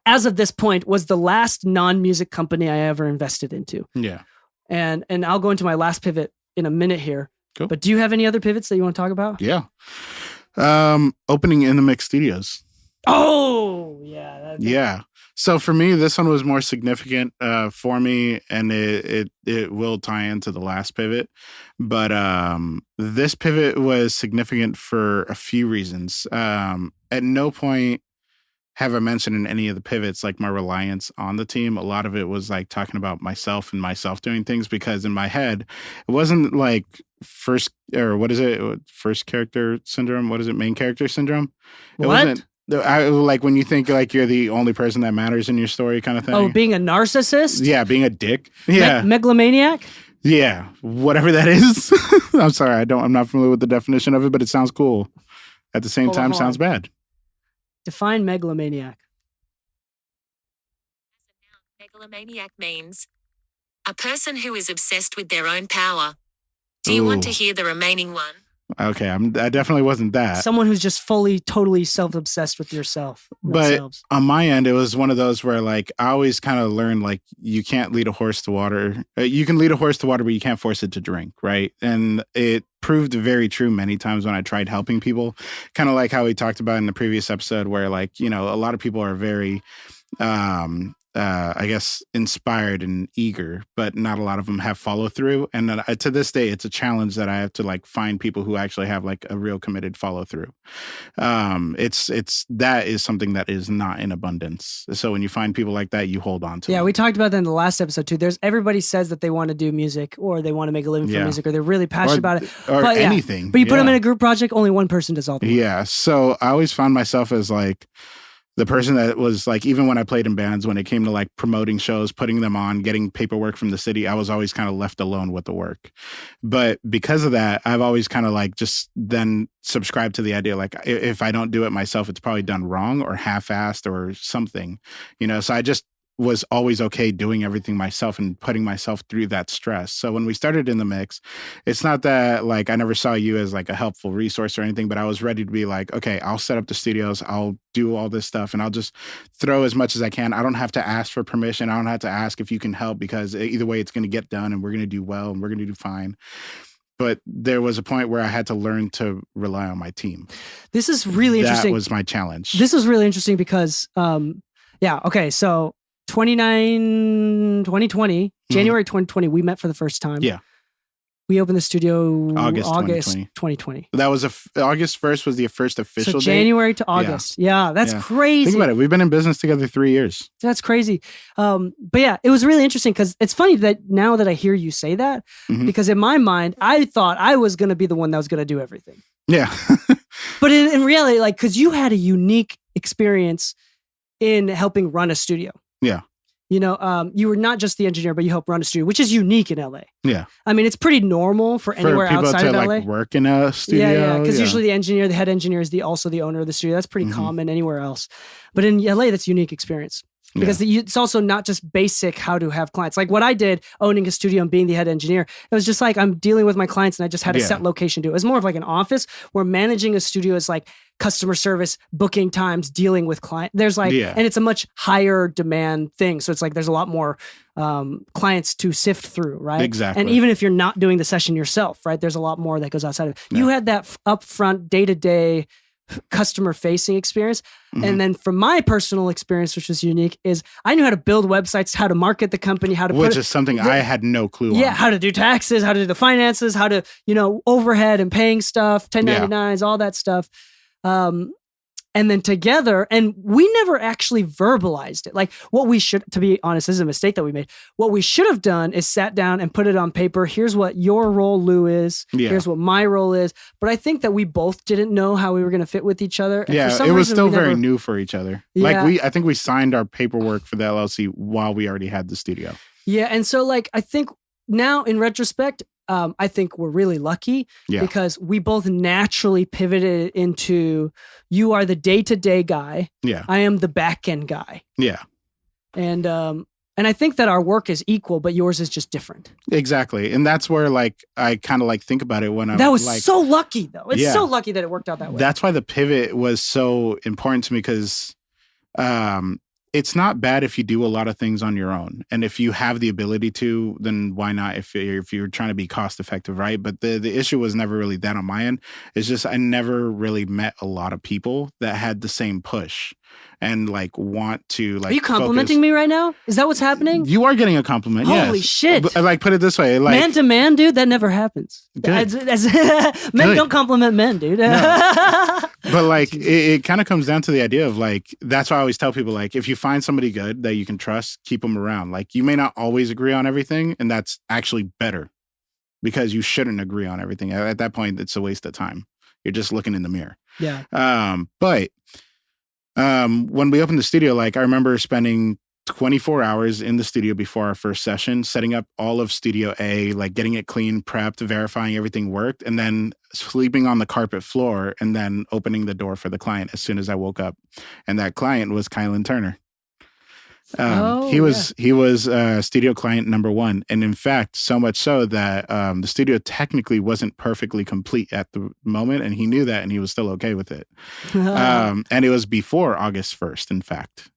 as of this point, was the last non-music company I ever invested into. Yeah. And I'll go into my last pivot in a minute here. Cool. But do you have any other pivots that you want to talk about?
Yeah. Opening in the Mix Studios.
Oh, yeah.
Yeah. So for me, this one was more significant for me, and it will tie into the last pivot. But this pivot was significant for a few reasons. At no point have I mentioned in any of the pivots like my reliance on the team. A lot of it was like talking about myself and myself doing things, because in my head, it wasn't like first character syndrome. What is it? Main character syndrome? It wasn't. Like when you think like you're the only person that matters in your story kind of thing.
Oh, being a narcissist?
Yeah, being a dick. Yeah.
Megalomaniac?
Yeah, whatever that is. I'm sorry, I'm not familiar with the definition of it, but it sounds cool. At the same time, sounds bad.
Define megalomaniac.
Megalomaniac means a person who is obsessed with their own power. Do you want to hear the remaining one?
Okay, I definitely wasn't that.
Someone who's just totally self-obsessed with yourself.
But on my end, it was one of those where like I always kind of learned like you can't lead a horse to water. You can lead a horse to water, but you can't force it to drink, right? And it proved very true many times when I tried helping people. Kind of like how we talked about in the previous episode where like, you know, a lot of people are very I guess, inspired and eager, but not a lot of them have follow through. And to this day, it's a challenge that I have to like find people who actually have like a real committed follow through. That is something that is not in abundance. So when you find people like that, you hold on to them.
We talked about that in the last episode too. Everybody says that they want to do music or they want to make a living from music or they're really passionate about it.
Or anything.
But you put them in a group project, only one person does all the work.
Yeah. So I always found myself as like, the person that was like, even when I played in bands, when it came to like promoting shows, putting them on, getting paperwork from the city, I was always kind of left alone with the work. But because of that, I've always kind of like just then subscribed to the idea, like if I don't do it myself, it's probably done wrong or half-assed or something, you know? So I just was always okay doing everything myself and putting myself through that stress. So when we started in the mix, it's not that like I never saw you as like a helpful resource or anything, but I was ready to be like, okay, I'll set up the studios, I'll do all this stuff, and I'll just throw as much as I can. I don't have to ask for permission. I don't have to ask if you can help, because either way it's going to get done and we're going to do well and we're going to do fine. But there was a point where I had to learn to rely on my team.
This is really interesting.
That was my challenge.
This was really interesting because, so 2020, January 2020, we met for the first time.
Yeah.
We opened the studio
August
2020.
That was August 1st was the first official
date. January to August. Yeah, that's crazy.
Think about it. We've been in business together 3 years.
That's crazy. But yeah, it was really interesting because it's funny that now that I hear you say that, because in my mind, I thought I was going to be the one that was going to do everything.
Yeah.
But in reality, like, because you had a unique experience in helping run a studio.
Yeah.
You know, you were not just the engineer, but you helped run a studio, which is unique in LA.
Yeah.
I mean, it's pretty normal for anywhere
people
outside
to
of LA.
like work in a studio.
Yeah, because usually the head engineer is also the owner of the studio. That's pretty common anywhere else. But in LA, that's a unique experience. Because it's also not just basic how to have clients. Like what I did owning a studio and being the head engineer, it was just like I'm dealing with my clients and I just had a set location to it. It was more of like an office where managing a studio is like customer service, booking times, dealing with clients. There's like, and it's a much higher demand thing. So it's like there's a lot more clients to sift through, right?
Exactly.
And even if you're not doing the session yourself, right, there's a lot more that goes outside of it. You had that upfront day-to-day customer facing experience. And then from my personal experience, which was unique, is I knew how to build websites, how to market the company, how to
which is something I had no clue on.
Yeah, how to do taxes, how to do the finances, how to, overhead and paying stuff, 1099s, all that stuff. And then together, and we never actually verbalized it. Like what we should, to be honest, this is a mistake that we made. What we should have done is sat down and put it on paper. Here's what your role, Lou, is. Yeah. Here's what my role is. But I think that we both didn't know how we were going to fit with each other. And
yeah, it was still very new for each other. Yeah. Like I think we signed our paperwork for the LLC while we already had the studio.
Yeah, and so like I think now in retrospect, I think we're really lucky because we both naturally pivoted into you are the day-to-day guy. Yeah. I am the back-end guy.
Yeah.
And I think that our work is equal, but yours is just different.
Exactly. And that's where like I kind of like think about it when I'm
That was
like,
so lucky though. It's so lucky that it worked out that way.
That's why the pivot was so important to me because it's not bad if you do a lot of things on your own. And if you have the ability to, then why not if you're trying to be cost effective, right? But the issue was never really that on my end. It's just I never really met a lot of people that had the same push and like want to like.
Are you complimenting me right now? Is that what's happening?
You are getting a compliment.
Holy shit.
Like put it this way. Like,
man to man, dude, that never happens. Men don't compliment men, dude.
No. But like it kind of comes down to the idea of like, that's why I always tell people like, if you find somebody good that you can trust, keep them around. Like you may not always agree on everything and that's actually better because you shouldn't agree on everything. At that point, it's a waste of time. You're just looking in the mirror.
Yeah.
But when we opened the studio, like I remember spending 24 hours in the studio before our first session, setting up all of Studio A, like getting it clean, prepped, verifying everything worked, and then sleeping on the carpet floor and then opening the door for the client as soon as I woke up. And that client was Kylan Turner. He was studio client number 1. And in fact, so much so that the studio technically wasn't perfectly complete at the moment. And he knew that and he was still okay with it. And it was before August 1st, in fact.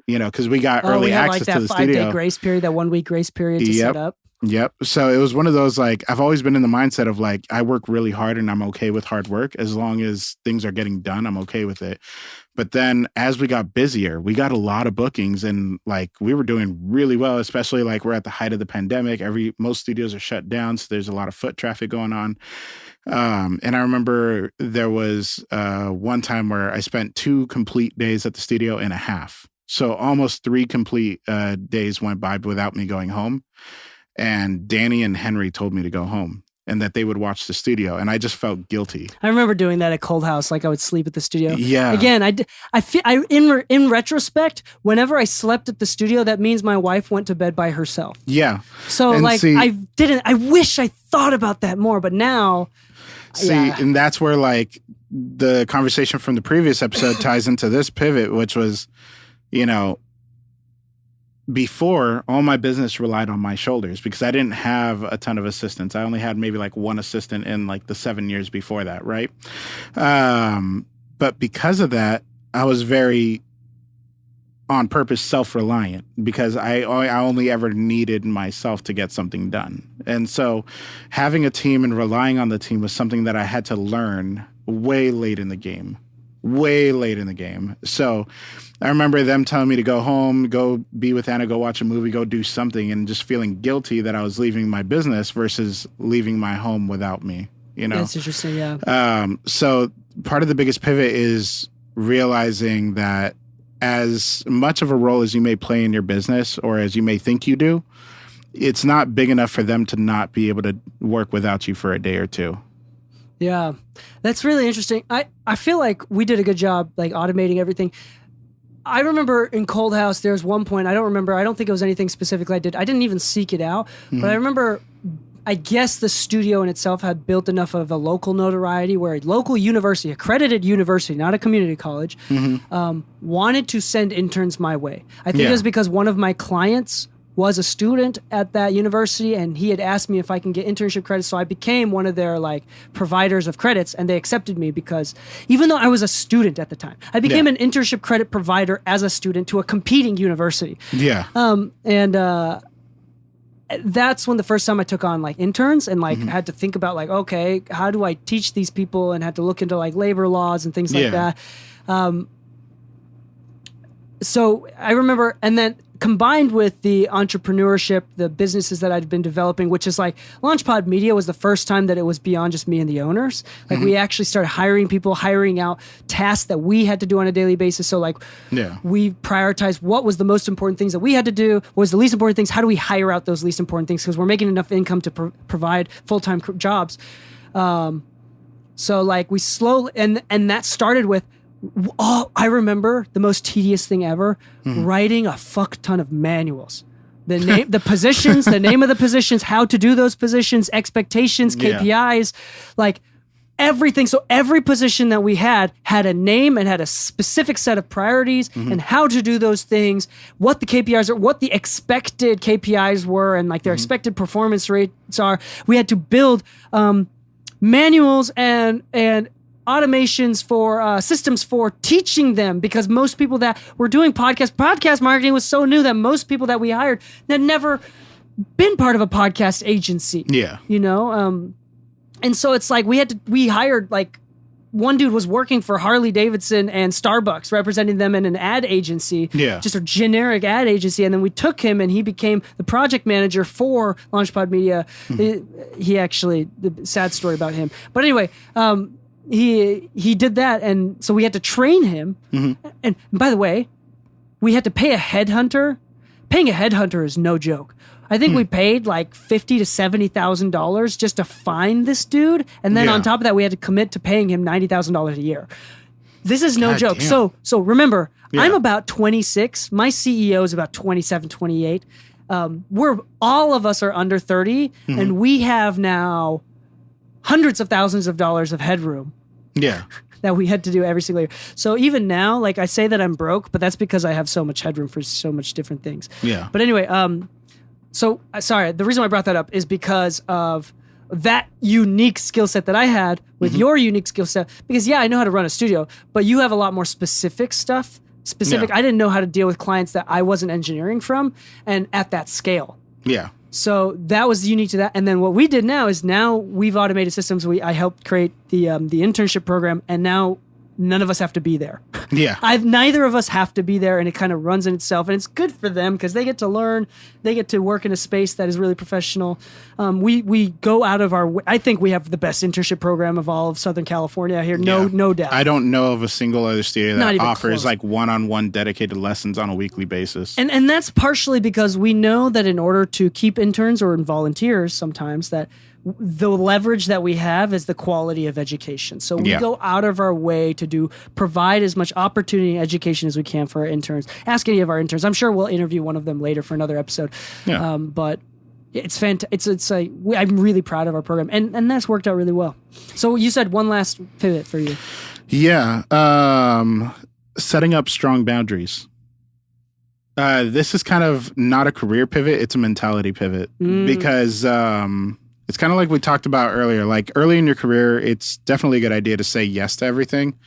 Because we got early access to the studio.
That 5-day grace period, that 1 week grace period to set up.
Yep. So it was one of those, like, I've always been in the mindset of like, I work really hard and I'm okay with hard work. As long as things are getting done, I'm okay with it. But then as we got busier, we got a lot of bookings and like we were doing really well, especially like we're at the height of the pandemic. Most studios are shut down. So there's a lot of foot traffic going on. And I remember there was one time where I spent 2 complete days at the studio and a half. So almost 3 complete days went by without me going home. And Danny and Henry told me to go home and that they would watch the studio. And I just felt guilty.
I remember doing that at Cold House. Like I would sleep at the studio.
Yeah.
Again, I feel in retrospect, whenever I slept at the studio, that means my wife went to bed by herself.
Yeah.
So and like, I wish I thought about that more, but now.
And that's where like the conversation from the previous episode ties into this pivot, which was, before, all my business relied on my shoulders because I didn't have a ton of assistants. I only had maybe like 1 assistant in like the 7 years before that, right? But because of that, I was very on purpose self-reliant because I only ever needed myself to get something done. And so having a team and relying on the team was something that I had to learn way late in the game. So I remember them telling me to go home, go be with Anna, go watch a movie, go do something, and just feeling guilty that I was leaving my business versus leaving my home without me,
That's interesting, yeah.
So part of the biggest pivot is realizing that as much of a role as you may play in your business or as you may think you do, it's not big enough for them to not be able to work without you for a day or two.
Yeah, that's really interesting. I feel like we did a good job like automating everything. I remember in Cold House, there was one point, I don't think it was anything specific I did. I didn't even seek it out, but I remember, I guess the studio in itself had built enough of a local notoriety where a local university, accredited university, not a community college, wanted to send interns my way. I think it was because one of my clients was a student at that university, and he had asked me if I can get internship credits, so I became one of their like providers of credits, and they accepted me because even though I was a student at the time, I became an internship credit provider as a student to a competing university. That's when the first time I took on like interns and like had to think about like, okay, how do I teach these people, and had to look into like labor laws and things like that. So I remember, and then combined with the entrepreneurship, the businesses that I'd been developing, which is like Launchpod Media was the first time that it was beyond just me and the owners. Like we actually started hiring people, hiring out tasks that we had to do on a daily basis. So like we prioritized what was the most important things that we had to do, what was the least important things, how do we hire out those least important things, because we're making enough income to provide full-time jobs. So like we slowly, and that started with, I remember the most tedious thing ever, writing a fuck ton of manuals. The name, the positions, the name of the positions, how to do those positions, expectations, KPIs, like everything. So every position that we had a name and had a specific set of priorities and how to do those things, what the KPIs are, what the expected KPIs were, and like their expected performance rates are. We had to build manuals and automations for systems for teaching them, because most people that were doing podcast marketing was so new that most people that we hired had never been part of a podcast agency. You know? And so it's like we hired like one dude was working for Harley Davidson and Starbucks, representing them in an ad agency, just a generic ad agency. And then we took him and he became the project manager for Launchpod Media. He actually, the sad story about him. But anyway, he did that, and so we had to train him. And by the way, we had to pay a headhunter. Paying a headhunter is no joke. I think we paid like $50,000 to $70,000 just to find this dude, and then on top of that, we had to commit to paying him $90,000 a year. This is no joke. Damn. So remember, I'm about 26. My CEO is about 27, 28. All of us are under 30, and we have now hundreds of thousands of dollars of headroom. That we had to do every single year. So even now, like I say that I'm broke, but that's because I have so much headroom for so much different things. But anyway, so sorry, the reason why I brought that up is because of that unique skill set that I had with your unique skill set. Because I know how to run a studio, but you have a lot more specific stuff. I didn't know how to deal with clients that I wasn't engineering from, and at that scale. So that was unique to that. And then what we did now is we've automated systems. I helped create the internship program, and now none of us have to be there. Neither of us have to be there, and it kind of runs in itself. And it's good for them because they get to learn. They get to work in a space that is really professional. We go out of our. I think we have the best internship program of all of Southern California here. No doubt.
I don't know of a single other studio that offers like one-on-one dedicated lessons on a weekly basis.
And that's partially because we know that in order to keep interns or volunteers, sometimes that the leverage that we have is the quality of education. So we go out of our way to provide as much opportunity and education as we can for our interns. Ask any of our interns. I'm sure we'll interview one of them later for another episode. But it's fantastic. I'm really proud of our program, and that's worked out really well. So you said one last pivot for you.
Setting up strong boundaries. This is kind of not a career pivot. It's a mentality pivot because, it's kind of like we talked about earlier. Like early in your career, it's definitely a good idea to say yes to everything.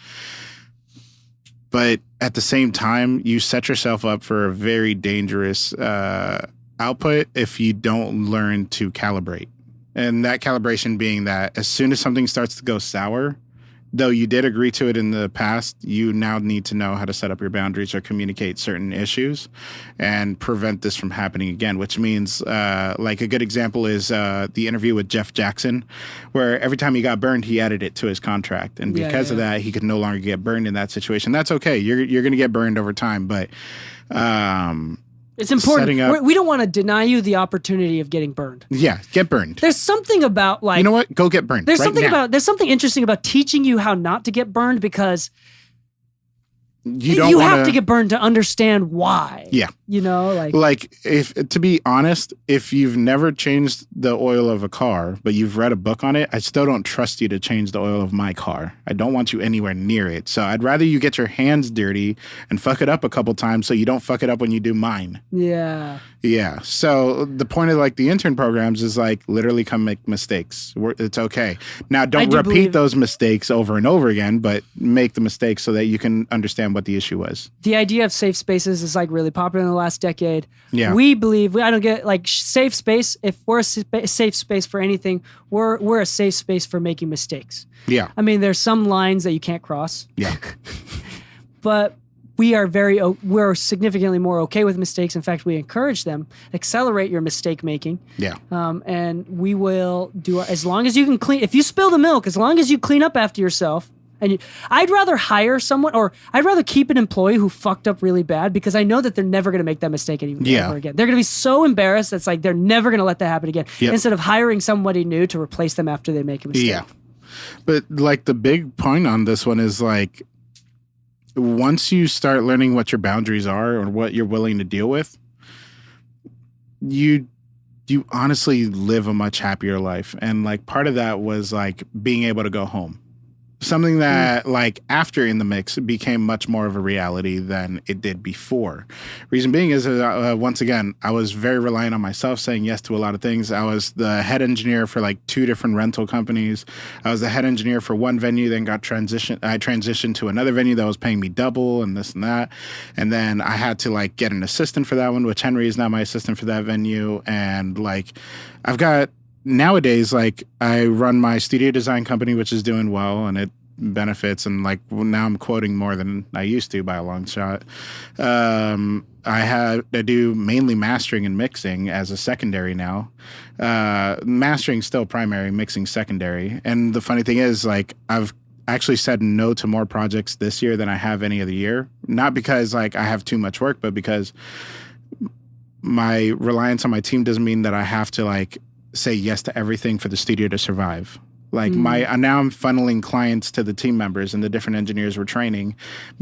But at the same time, you set yourself up for a very dangerous output if you don't learn to calibrate. And that calibration being that as soon as something starts to go sour, though you did agree to it in the past, you now need to know how to set up your boundaries or communicate certain issues and prevent this from happening again, which means like a good example is the interview with Jeff Jackson, where every time he got burned, he added it to his contract. And because of that, he could no longer get burned in that situation. That's okay. You're going to get burned over time. But
it's important. We don't want to deny you the opportunity of getting burned.
Get burned.
There's something about like,
you know what? Go get burned.
There's something interesting about teaching you how not to get burned, because you have to get burned to understand why.
Yeah.
You know,
like if to be honest, if you've never changed the oil of a car, but you've read a book on it, I still don't trust you to change the oil of my car. I don't want you anywhere near it. So I'd rather you get your hands dirty and fuck it up a couple times so you don't fuck it up when you do mine.
Yeah.
Yeah. So the point of like the intern programs is like literally come make mistakes. It's okay. Now don't repeat those mistakes over and over again, but make the mistakes so that you can understand what the issue was.
The idea of safe spaces is like really popular in the last decade.
Yeah.
We believe, I don't get like safe space. If we're a safe space for anything, we're a safe space for making mistakes.
Yeah.
I mean, there's some lines that you can't cross.
Yeah.
But we're significantly more okay with mistakes. In fact, we encourage them, accelerate your mistake making.
Yeah.
And we will do, as long as you can clean, if you spill the milk, as long as you clean up after yourself. And I'd rather hire someone, or I'd rather keep an employee who fucked up really bad, because I know that they're never going to make that mistake ever again. They're going to be so embarrassed. It's like they're never going to let that happen again. Yep. Instead of hiring somebody new to replace them after they make a mistake.
Yeah. But like the big point on this one is like, once you start learning what your boundaries are or what you're willing to deal with, you honestly live a much happier life. And like part of that was like being able to go home. Something that like after In the Mix became much more of a reality than it did before. Reason being is once again, I was very reliant on myself, saying yes to a lot of things. I was the head engineer for like 2 different rental companies. I was the head engineer for one venue, then I transitioned to another venue that was paying me double and this and that. And then I had to like get an assistant for that one, which Henry is now my assistant for that venue. And like I've got nowadays, like I run my studio design company, which is doing well and it benefits. And like now I'm quoting more than I used to by a long shot. I do mainly mastering and mixing as a secondary now. Mastering still primary, mixing secondary. And the funny thing is, like I've actually said no to more projects this year than I have any other year. Not because like I have too much work, but because my reliance on my team doesn't mean that I have to like say yes to everything for the studio to survive. Like now I'm funneling clients to the team members and the different engineers we're training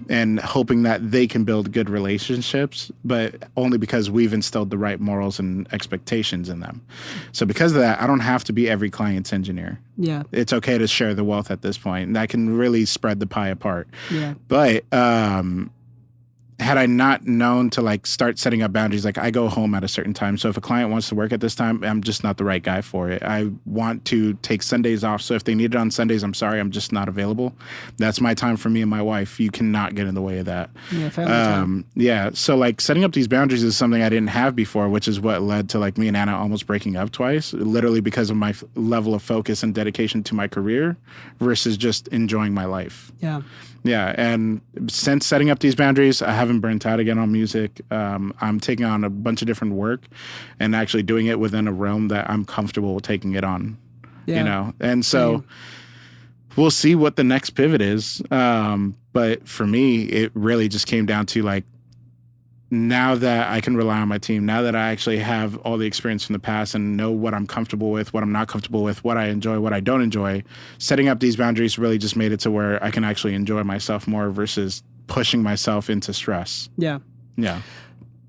and hoping that they can build good relationships, but only because we've instilled the right morals and expectations in them. So because of that, I don't have to be every client's engineer.
Yeah.
It's okay to share the wealth at this point, and I can really spread the pie apart.
Yeah.
But had I not known to like start setting up boundaries, like I go home at a certain time. So if a client wants to work at this time, I'm just not the right guy for it. I want to take Sundays off. So if they need it on Sundays, I'm sorry, I'm just not available. That's my time for me and my wife. You cannot get in the way of that.
Yeah, family time.
Yeah. So like setting up these boundaries is something I didn't have before, which is what led to like me and Anna almost breaking up twice, literally because of my level of focus and dedication to my career versus just enjoying my life.
Yeah.
Yeah, and since setting up these boundaries, I haven't burnt out again on music. I'm taking on a bunch of different work and actually doing it within a realm that I'm comfortable taking it on, you know? And so we'll see what the next pivot is. But for me, it really just came down to like, now that I can rely on my team, now that I actually have all the experience from the past and know what I'm comfortable with, what I'm not comfortable with, what I enjoy, what I don't enjoy, setting up these boundaries really just made it to where I can actually enjoy myself more versus pushing myself into stress.
Yeah.
Yeah.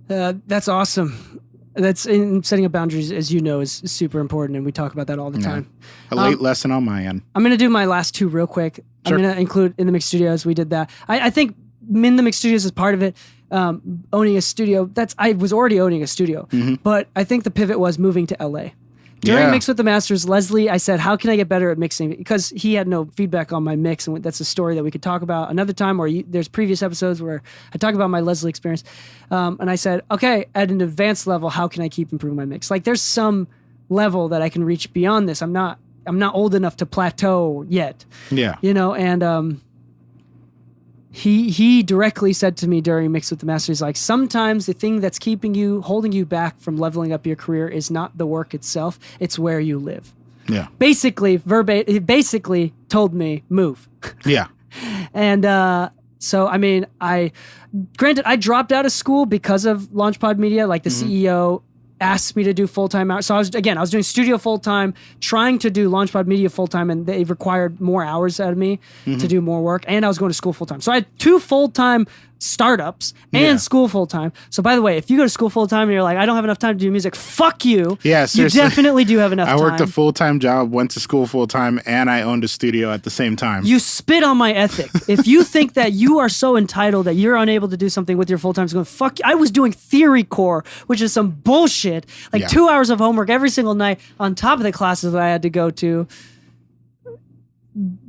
That's awesome. That's in setting up boundaries, as you know, is super important, and we talk about that all the time.
A late lesson on my end.
I'm going to do my last 2 real quick.
Sure.
I'm going to include In the Mix Studios. We did that. I think In the Mix Studios is part of it. Owning a studio, I was already owning a studio, but I think the pivot was moving to LA. During Mix with the Masters, Leslie, I said, how can I get better at mixing? Because he had no feedback on my mix, and that's a story that we could talk about another time, or there's previous episodes where I talk about my Leslie experience. And I said, okay, at an advanced level, how can I keep improving my mix? Like there's some level that I can reach beyond this. I'm not old enough to plateau yet.
Yeah.
You know, and He directly said to me during Mix with the Masters, like, sometimes the thing that's holding you back from leveling up your career is not the work itself, it's where you live.
Yeah.
Basically, he basically told me, move.
Yeah.
And so, I mean, granted, I dropped out of school because of Launchpod Media. Like the CEO asked me to do full-time hours. So I was doing studio full-time, trying to do Launchpad Media full-time, and they required more hours out of me to do more work. And I was going to school full-time. So I had 2 full-time startups and school full-time. So by the way, if you go to school full-time and you're like, I don't have enough time to do music, fuck you.
Yeah, seriously.
You definitely do have enough time.
I worked a full-time job, went to school full-time, and I owned a studio at the same time.
You spit on my ethic. If you think that you are so entitled that you're unable to do something with your full-time, going, fuck you. I was doing theory core, which is some bullshit, like 2 hours of homework every single night on top of the classes that I had to go to.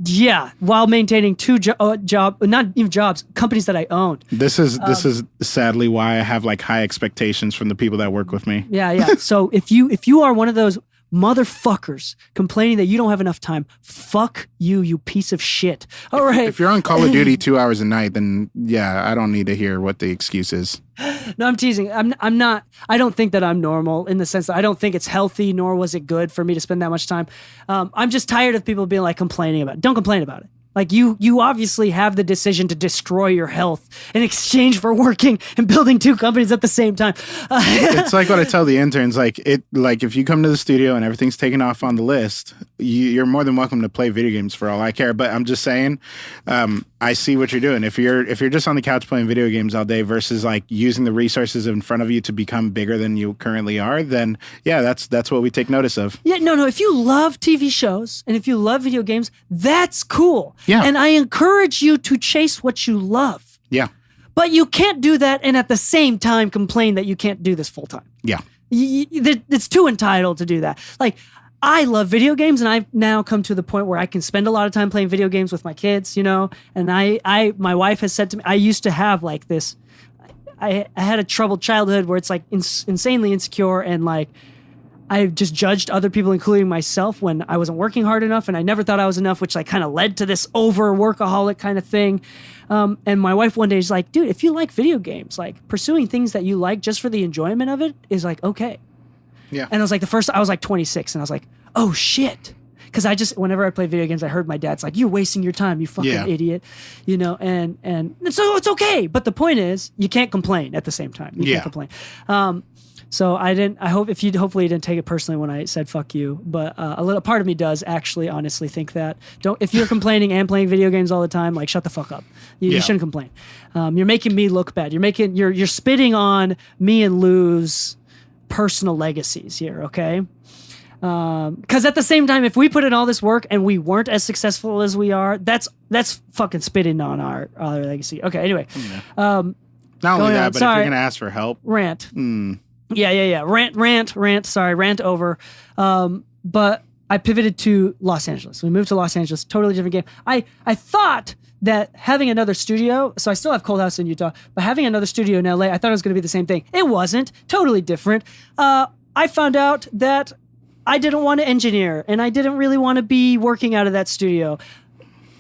Yeah, while maintaining 2 not even jobs, companies that I owned.
This is sadly why I have like high expectations from the people that work with me.
Yeah. So if you are one of those motherfuckers complaining that you don't have enough time, fuck you piece of shit. All right.
If you're on Call of Duty 2 hours a night, then yeah, I don't need to hear what the excuse is.
No, I'm teasing. I'm not. I don't think that I'm normal in the sense that I don't think it's healthy, nor was it good for me to spend that much time. I'm just tired of people being like complaining about it. Don't complain about it. Like you obviously have the decision to destroy your health in exchange for working and building 2 companies at the same time.
It's like what I tell the interns. Like if you come to the studio and everything's taken off on the list, you're more than welcome to play video games for all I care. But I'm just saying, I see what you're doing. If you're just on the couch playing video games all day versus like using the resources in front of you to become bigger than you currently are, then yeah, that's what we take notice of.
Yeah, no. If you love TV shows and if you love video games, that's cool.
Yeah.
And I encourage you to chase what you love.
Yeah.
But you can't do that and at the same time complain that you can't do this full time.
Yeah.
It's too entitled to do that. Like, I love video games, and I've now come to the point where I can spend a lot of time playing video games with my kids, you know? And my wife has said to me, I used to have like this, I had a troubled childhood where it's like insanely insecure and like, I just judged other people, including myself, when I wasn't working hard enough, and I never thought I was enough, which like kind of led to this over workaholic kind of thing. And my wife one day is like, dude, if you like video games, like pursuing things that you like just for the enjoyment of it is like, okay.
Yeah.
And I was like, I was like 26, and I was like, oh shit. Because whenever I play video games, I heard my dad's like, you're wasting your time, you fucking idiot. You know, and so it's okay. But the point is, you can't complain at the same time. You can't complain. So hopefully you didn't take it personally when I said fuck you, but a little part of me does actually honestly think that if you're complaining and playing video games all the time, like shut the fuck up. You shouldn't complain. You're making me look bad. You're spitting on me and Lu's personal legacies here, okay? Because at the same time, if we put in all this work and we weren't as successful as we are, that's fucking spitting on our legacy. Okay, anyway.
Not only that, but if you're gonna ask for help,
rant. Yeah. Rant. Sorry, rant over. But I pivoted to Los Angeles. We moved to Los Angeles. Totally different game. I thought that having another studio, so I still have Cold House in Utah, but having another studio in LA, I thought it was going to be the same thing. It wasn't. Totally different. I found out that I didn't want to engineer, and I didn't really want to be working out of that studio.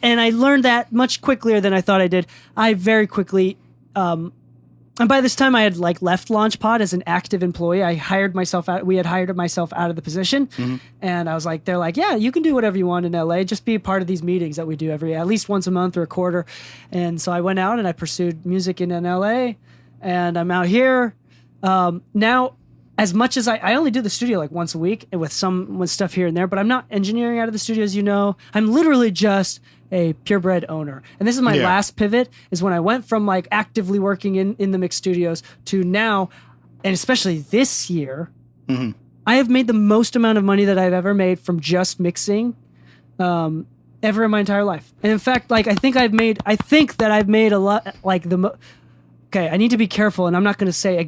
And I learned that much quicker than I thought I did. I very quickly... and by this time, I had like left LaunchPod as an active employee. We had hired myself out of the position, and I was like, they're like, yeah, you can do whatever you want in LA. Just be a part of these meetings that we do at least once a month or a quarter. And so I went out and I pursued music in LA, and I'm out here now. As much as I only do the studio like once a week and with stuff here and there, but I'm not engineering out of the studio, as you know. I'm literally just a purebred owner. And this is my last pivot, is when I went from like actively working in the mix studios to now, and especially this year, I have made the most amount of money that I've ever made from just mixing ever in my entire life. And in fact, like I think that I've made a lot, like okay, I need to be careful, and I'm not going to say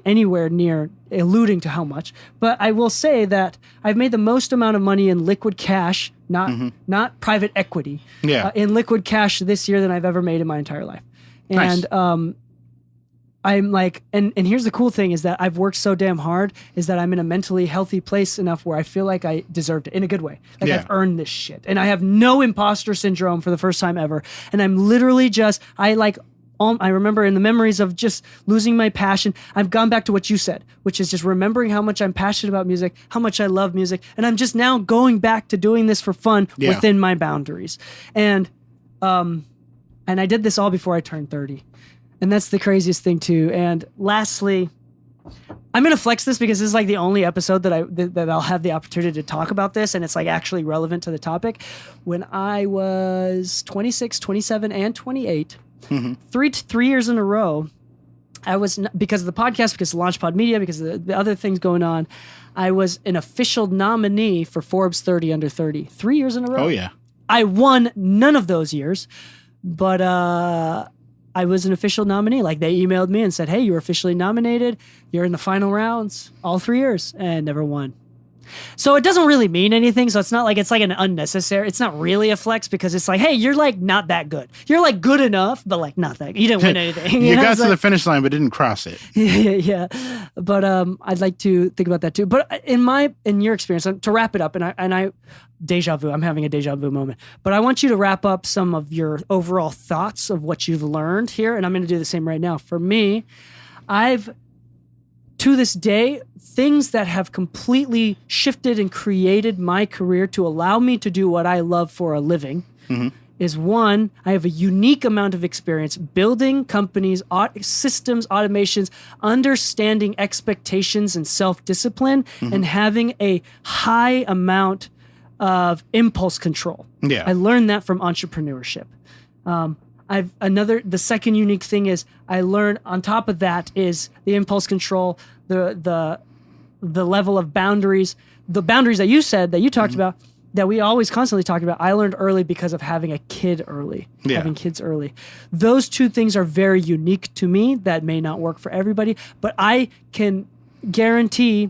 anywhere near alluding to how much, but I will say that I've made the most amount of money in liquid cash, not private equity, in liquid cash this year than I've ever made in my entire life. And
nice.
I'm like, and here's the cool thing is that I've worked so damn hard is that I'm in a mentally healthy place enough where I feel like I deserved it in a good way. Like I've earned this shit, and I have no imposter syndrome for the first time ever. And I'm literally I remember in the memories of just losing my passion, I've gone back to what you said, which is just remembering how much I'm passionate about music, how much I love music. And I'm just now going back to doing this for fun within my boundaries. And I did this all before I turned 30. And that's the craziest thing too. And lastly, I'm gonna flex this because this is like the only episode that I'll have the opportunity to talk about this, and it's like actually relevant to the topic. When I was 26, 27, and 28, 3 years in a row, I was, because of the podcast, because of LaunchPod Media, because of the other things going on, I was an official nominee for Forbes 30 Under 30. 3 years in a row.
Oh yeah.
I won none of those years, but I was an official nominee. Like, they emailed me and said, hey, you're officially nominated. You're in the final rounds all 3 years, and never won. So it doesn't really mean anything. So it's not like, it's like an unnecessary, it's not really a flex, because it's like, hey, you're like not that good. You're like good enough, but like not that good. You didn't win anything.
You
know?
got
It's
to
like,
the finish line, but didn't cross it.
yeah. But I'd like to think about that too. But in your experience, to wrap it up, and I deja vu, I'm having a deja vu moment, but I want you to wrap up some of your overall thoughts of what you've learned here. And I'm going to do the same right now. For me, to this day, things that have completely shifted and created my career to allow me to do what I love for a living is, one, I have a unique amount of experience building companies, systems, automations, understanding expectations and self-discipline, and having a high amount of impulse control.
Yeah.
I learned that from entrepreneurship. The second unique thing is I learned on top of that is the impulse control, the level of boundaries, the boundaries that you said, that you talked about, that we always constantly talk about. I learned early because of having a kid early, having kids early. Those two things are very unique to me. That may not work for everybody, but I can guarantee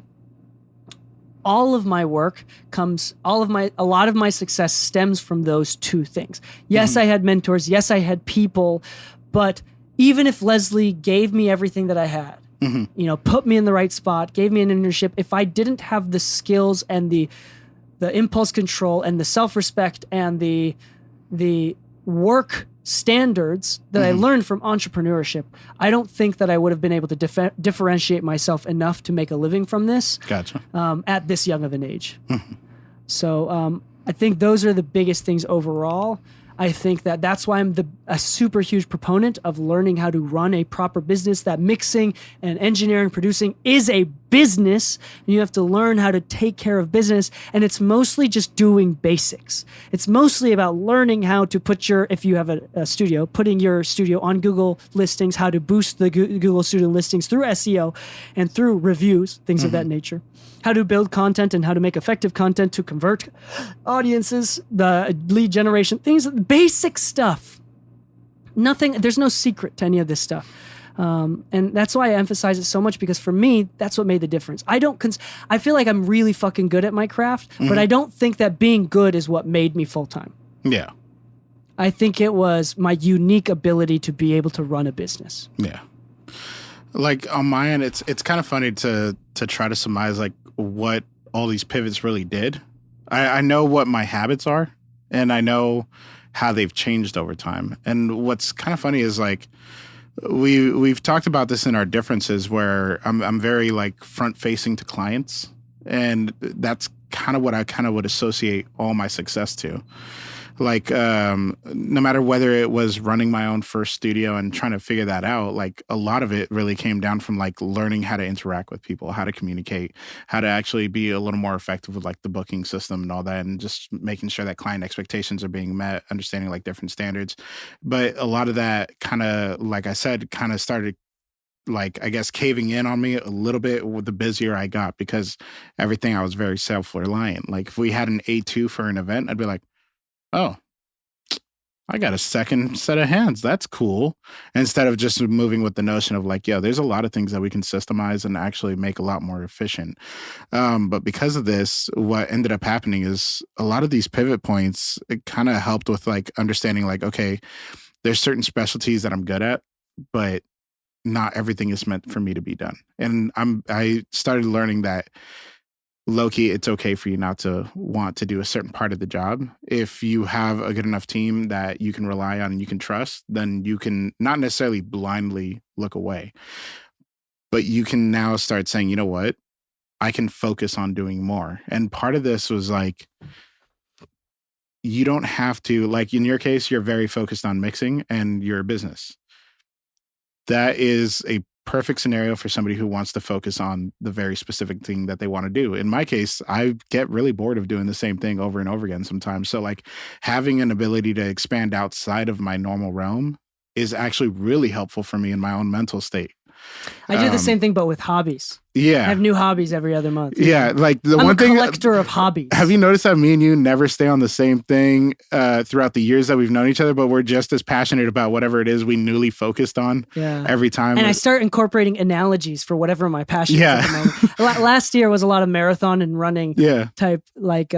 all of my work a lot of my success stems from those two things. Yes, I had mentors. Yes, I had people. But even if Leslie gave me everything that I had, put me in the right spot, gave me an internship, if I didn't have the skills and the impulse control and the self-respect and the work standards that I learned from entrepreneurship, I don't think that I would have been able to differentiate myself enough to make a living from this.
Gotcha.
At this young of an age. So I think those are the biggest things overall. I think that's why I'm a super huge proponent of learning how to run a proper business. That mixing and engineering, producing is a business. And you have to learn how to take care of business. And it's mostly just doing basics. It's mostly about learning how to if you have a studio, putting your studio on Google listings, how to boost the Google studio listings through SEO and through reviews, things of that nature. How to build content and how to make effective content to convert audiences, the lead generation, things, basic stuff. There's no secret to any of this stuff. And that's why I emphasize it so much, because for me, that's what made the difference. I feel like I'm really fucking good at my craft, but I don't think that being good is what made me full-time.
Yeah.
I think it was my unique ability to be able to run a business.
Yeah. Like on my end, it's kind of funny to try to surmise like what all these pivots really did. I know what my habits are, and I know how they've changed over time. And what's kind of funny is like we've talked about this in our differences, where I'm very like front facing to clients, and that's kind of what I kind of would associate all my success to. Like, no matter whether it was running my own first studio and trying to figure that out, like a lot of it really came down from like learning how to interact with people, how to communicate, how to actually be a little more effective with like the booking system and all that, and just making sure that client expectations are being met, understanding like different standards. But a lot of that kind of, like I said, kind of started like, I guess, caving in on me a little bit with the busier I got, because everything I was very self-reliant. Like if we had an A2 for an event, I'd be like, oh, I got a second set of hands. That's cool. Instead of just moving with the notion of like, yo, there's a lot of things that we can systemize and actually make a lot more efficient. But because of this, what ended up happening is a lot of these pivot points, it kind of helped with like understanding like, okay, there's certain specialties that I'm good at, but not everything is meant for me to be done. And I started learning that low-key, it's okay for you not to want to do a certain part of the job. If you have a good enough team that you can rely on and you can trust, then you can not necessarily blindly look away, but you can now start saying, you know what, I can focus on doing more. And part of this was like, you don't have to, like in your case, you're very focused on mixing and your business. That is a perfect scenario for somebody who wants to focus on the very specific thing that they want to do. In my case, I get really bored of doing the same thing over and over again sometimes. So like having an ability to expand outside of my normal realm is actually really helpful for me in my own mental state.
I do the same thing, but with hobbies.
Yeah.
I have new hobbies every other month.
Yeah. Like
I'm a collector of hobbies.
Have you noticed that me and you never stay on the same thing throughout the years that we've known each other, but we're just as passionate about whatever it is we newly focused on every time.
And I start incorporating analogies for whatever my passion is at the moment. Last year was a lot of marathon and running type, like,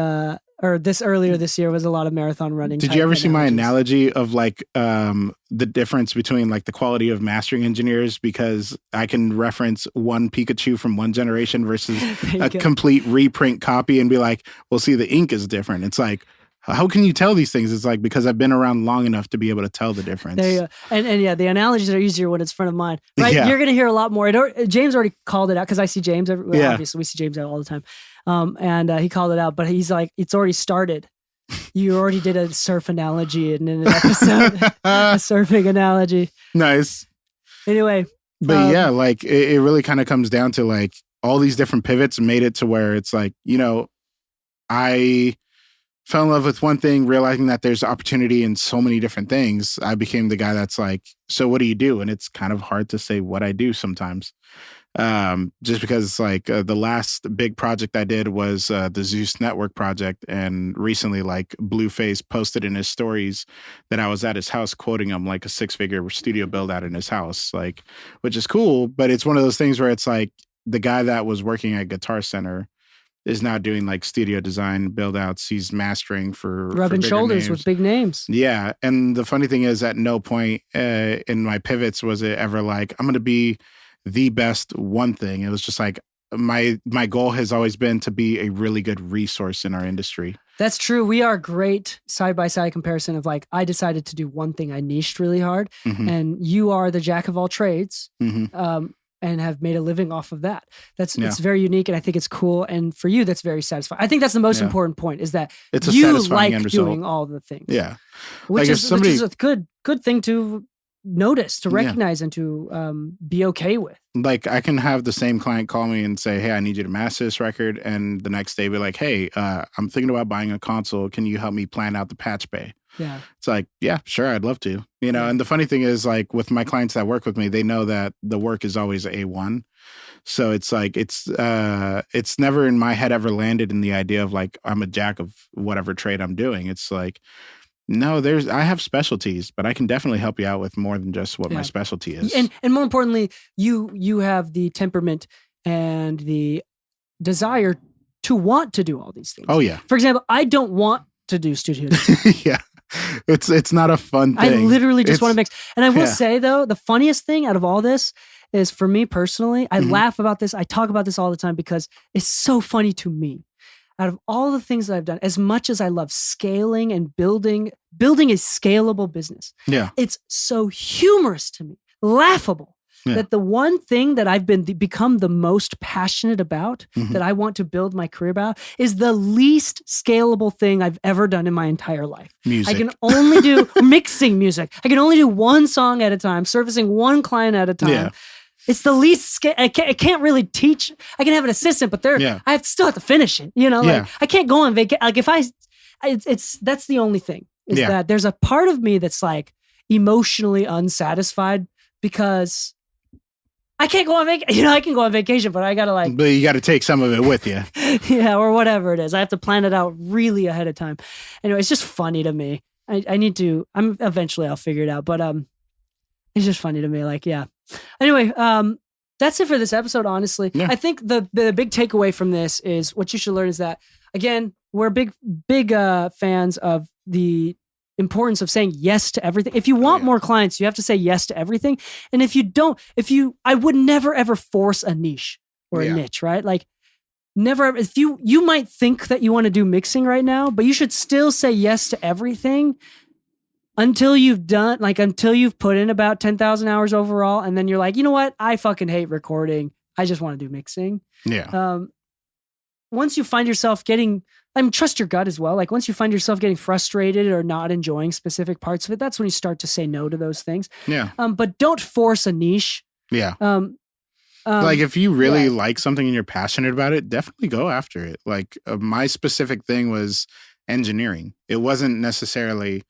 or earlier this year was a lot of marathon running.
Did you ever see my analogy of like the difference between like the quality of mastering engineers? Because I can reference one Pikachu from one generation versus a complete reprint copy and be like, well, see, the ink is different. It's like, how can you tell these things? It's like, because I've been around long enough to be able to tell the difference.
There you go. And yeah, the analogies are easier when it's front of mind, right? Yeah. You're going to hear a lot more. James already called it out because I see James. Obviously, we see James out all the time. And he called it out, but he's like, it's already started. You already did a surf analogy in an episode, a surfing analogy.
Nice.
Anyway.
But yeah, like it really kind of comes down to like all these different pivots made it to where it's like, you know, I fell in love with one thing, realizing that there's opportunity in so many different things. I became the guy that's like, so what do you do? And it's kind of hard to say what I do sometimes. Just because it's like the last big project I did was the Zeus Network project. And recently, like Blueface posted in his stories that I was at his house quoting him like a 6-figure studio build out in his house, like, which is cool. But it's one of those things where it's like the guy that was working at Guitar Center is now doing like studio design build outs. He's mastering for
rubbing shoulders
names.
With big names.
Yeah. And the funny thing is at no point in my pivots was it ever like, I'm going to be the best one thing. It was just like my goal has always been to be a really good resource in our industry.
That's true. We are great side-by-side comparison of like, I decided to do one thing. I niched really hard and you are the jack of all trades. And have made a living off of that. It's very unique, and I think it's cool. And for you, that's very satisfying. I think that's the most important point: is that
it's
you like doing all the things.
Yeah,
which is a good thing to notice, to recognize, and to be okay with.
Like I can have the same client call me and say, "Hey, I need you to master this record," and the next day be like, "Hey, I'm thinking about buying a console. Can you help me plan out the patch bay?"
Yeah.
It's like, yeah, sure, I'd love to. You know, and the funny thing is like with my clients that work with me, they know that the work is always A1. So it's like it's never in my head ever landed in the idea of like I'm a jack of whatever trade I'm doing. It's like, no, I have specialties, but I can definitely help you out with more than just what my specialty is.
And more importantly, you have the temperament and the desire to want to do all these things.
Oh yeah.
For example, I don't want to do studio
yeah. It's not a fun thing.
I literally just want to mix. And I will say though, the funniest thing out of all this is for me personally, I laugh about this. I talk about this all the time because it's so funny to me. Out of all the things that I've done, as much as I love scaling and building a scalable business, it's so humorous to me, laughable. That the one thing that I've become the most passionate about, that I want to build my career about, is the least scalable thing I've ever done in my entire life.
Music.
I can only do mixing music. I can only do one song at a time, servicing one client at a time. Yeah. It's the least I can't really teach. I can have an assistant, but I still have to finish it. You know, like I can't go on vacation. Like that's the only thing is that there's a part of me that's like emotionally unsatisfied because I can't go on vacation. You know, I can go on vacation, but I gotta
But you gotta take some of it with you.
Yeah, or whatever it is. I have to plan it out really ahead of time. Anyway, it's just funny to me. I need to. Eventually I'll figure it out. But it's just funny to me. Like, yeah. Anyway, that's it for this episode. Honestly, I think the big takeaway from this is what you should learn is that again, we're big fans of the importance of saying yes to everything. If you want more clients, you have to say yes to everything. And if you don't, I would never ever force a niche or a niche, right? Like never, if you might think that you want to do mixing right now, but you should still say yes to everything until you've put in about 10,000 hours overall. And then you're like, you know what? I fucking hate recording. I just want to do mixing.
Yeah.
Once you find yourself trust your gut as well. Like once you find yourself getting frustrated or not enjoying specific parts of it, that's when you start to say no to those things.
Yeah.
But don't force a niche.
Yeah. Like if you really
yeah.
like something and you're passionate about it, definitely go after it. Like my specific thing was engineering. It wasn't necessarily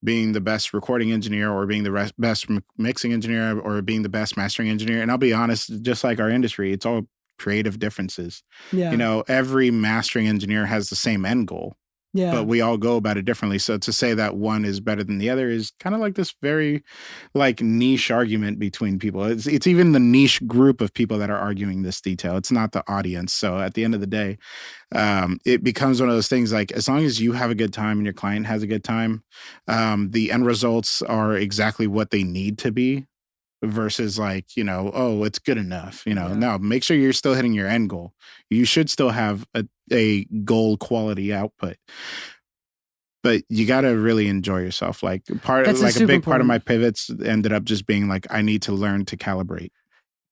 being the best recording engineer or being the best mixing engineer or being the best mastering engineer. And I'll be honest, just like our industry, it's all creative differences.
Yeah.
You know, every mastering engineer has the same end goal,
Yeah.
but we all go about it differently. So to say that one is better than the other is kind of like this very like niche argument between people. It's even the niche group of people that are arguing this detail. It's not the audience. So at the end of the day, it becomes one of those things like as long as you have a good time and your client has a good time, the end results are exactly what they need to be versus like, you know, oh, it's good enough. You know, no, make sure you're still hitting your end goal. You should still have a goal quality output. But you got to really enjoy yourself. Like a big part of my pivots ended up just being like, I need to learn to calibrate.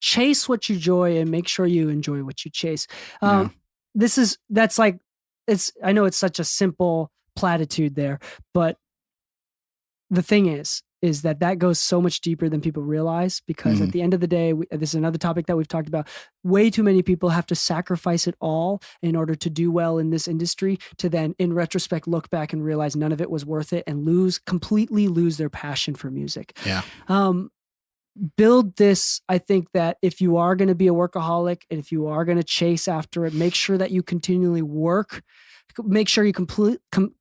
Chase what you enjoy and make sure you enjoy what you chase. I know it's such a simple platitude there, but the thing is that goes so much deeper than people realize because at the end of the day, this is another topic that we've talked about. Way too many people have to sacrifice it all in order to do well in this industry to then in retrospect, look back and realize none of it was worth it and completely lose their passion for music.
Yeah.
Build this. I think that if you are going to be a workaholic and if you are going to chase after it, make sure that you continually work. Make sure you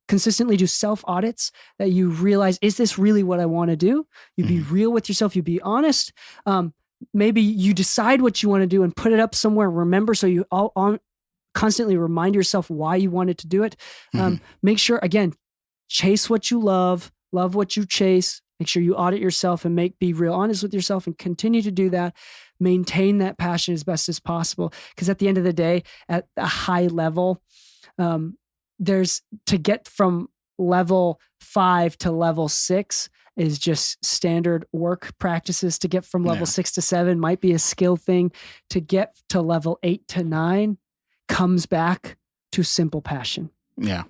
consistently do self audits that you realize, is this really what I want to do? You be real with yourself. You be honest. Maybe you decide what you want to do and put it up somewhere. Remember, so you constantly remind yourself why you wanted to do it. Make sure, again, chase what you love what you chase. Make sure you audit yourself and be real honest with yourself and continue to do that. Maintain that passion as best as possible. Because at the end of the day, at a high level, there's to get from level 5 to level 6 is just standard work practices. To get from level 6 to 7 might be a skill thing. To get to level 8 to 9 comes back to simple passion. Yeah.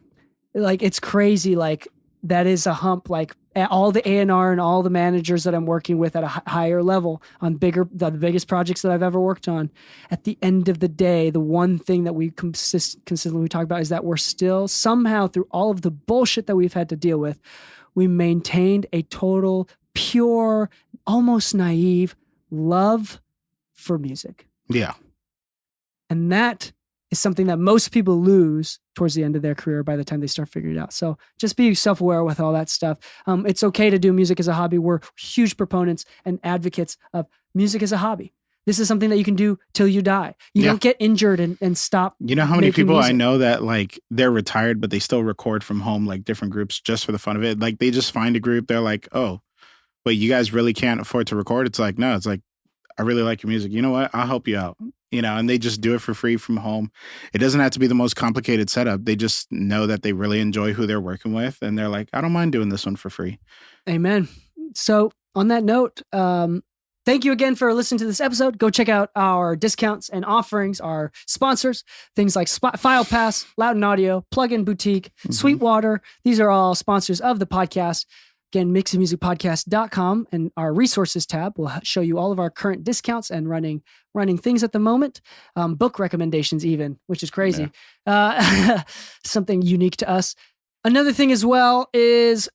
Like it's crazy. Like that is a hump. Like all the A&R and all the managers that I'm working with at a higher level on the biggest projects that I've ever worked on. At the end of the day, the one thing that we consistently talk about is that we're still somehow through all of the bullshit that we've had to deal with, we maintained a total, pure, almost naive love for music. Yeah. And that is something that most people lose towards the end of their career by the time they start figuring it out. So just be self-aware with all that stuff. It's okay to do music as a hobby. We're huge proponents and advocates of music as a hobby. This is something that you can do till you die. You don't get injured and stop. You know how many people music? I know that like they're retired, but they still record from home, like different groups just for the fun of it. Like they just find a group. They're like, oh, wait, you guys really can't afford to record? It's like, no, it's like, I really like your music. You know what? I'll help you out. You know, and they just do it for free from home. It doesn't have to be the most complicated setup. They just know that they really enjoy who they're working with. And they're like, I don't mind doing this one for free. Amen. So on that note, thank you again for listening to this episode. Go check out our discounts and offerings, our sponsors, things like File Pass, Loud and Audio, Plugin Boutique, Sweetwater. These are all sponsors of the podcast. Again, mixingmusicpodcast.com and our resources tab will show you all of our current discounts and running things at the moment. Book recommendations even, which is crazy. Yeah. Something unique to us. Another thing as well is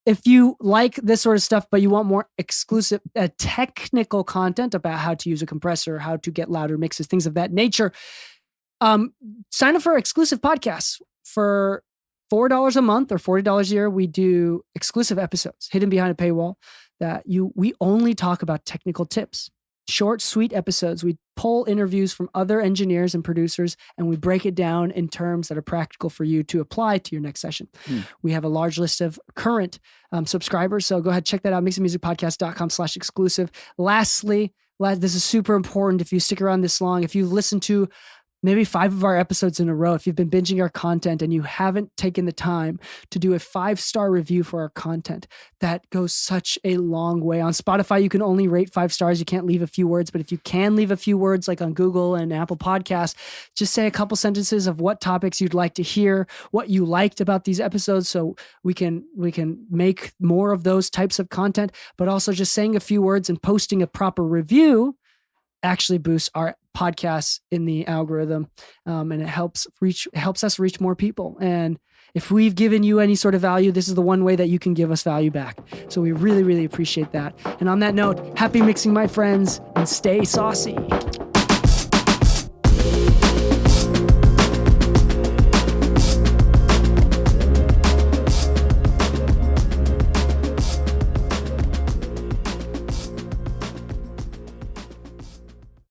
if you like this sort of stuff, but you want more exclusive technical content about how to use a compressor, how to get louder mixes, things of that nature, sign up for exclusive podcasts. For $4 a month or $40 a year, we do exclusive episodes hidden behind a paywall that we only talk about technical tips. Short, sweet episodes. We pull interviews from other engineers and producers, and we break it down in terms that are practical for you to apply to your next session. We have a large list of current subscribers, so go ahead, check that out, mixingmusicpodcast.com/exclusive. Lastly, this is super important if you stick around this long, if you listen to maybe 5 of our episodes in a row, if you've been binging our content and you haven't taken the time to do a 5-star review for our content, that goes such a long way. On Spotify, you can only rate 5 stars. You can't leave a few words, but if you can leave a few words like on Google and Apple Podcasts, just say a couple sentences of what topics you'd like to hear, what you liked about these episodes so we can make more of those types of content, but also just saying a few words and posting a proper review actually boosts our podcasts in the algorithm, and it helps us reach more people. And if we've given you any sort of value, this is the one way that you can give us value back. So we really, really appreciate that. And on that note, happy mixing, my friends, and stay saucy.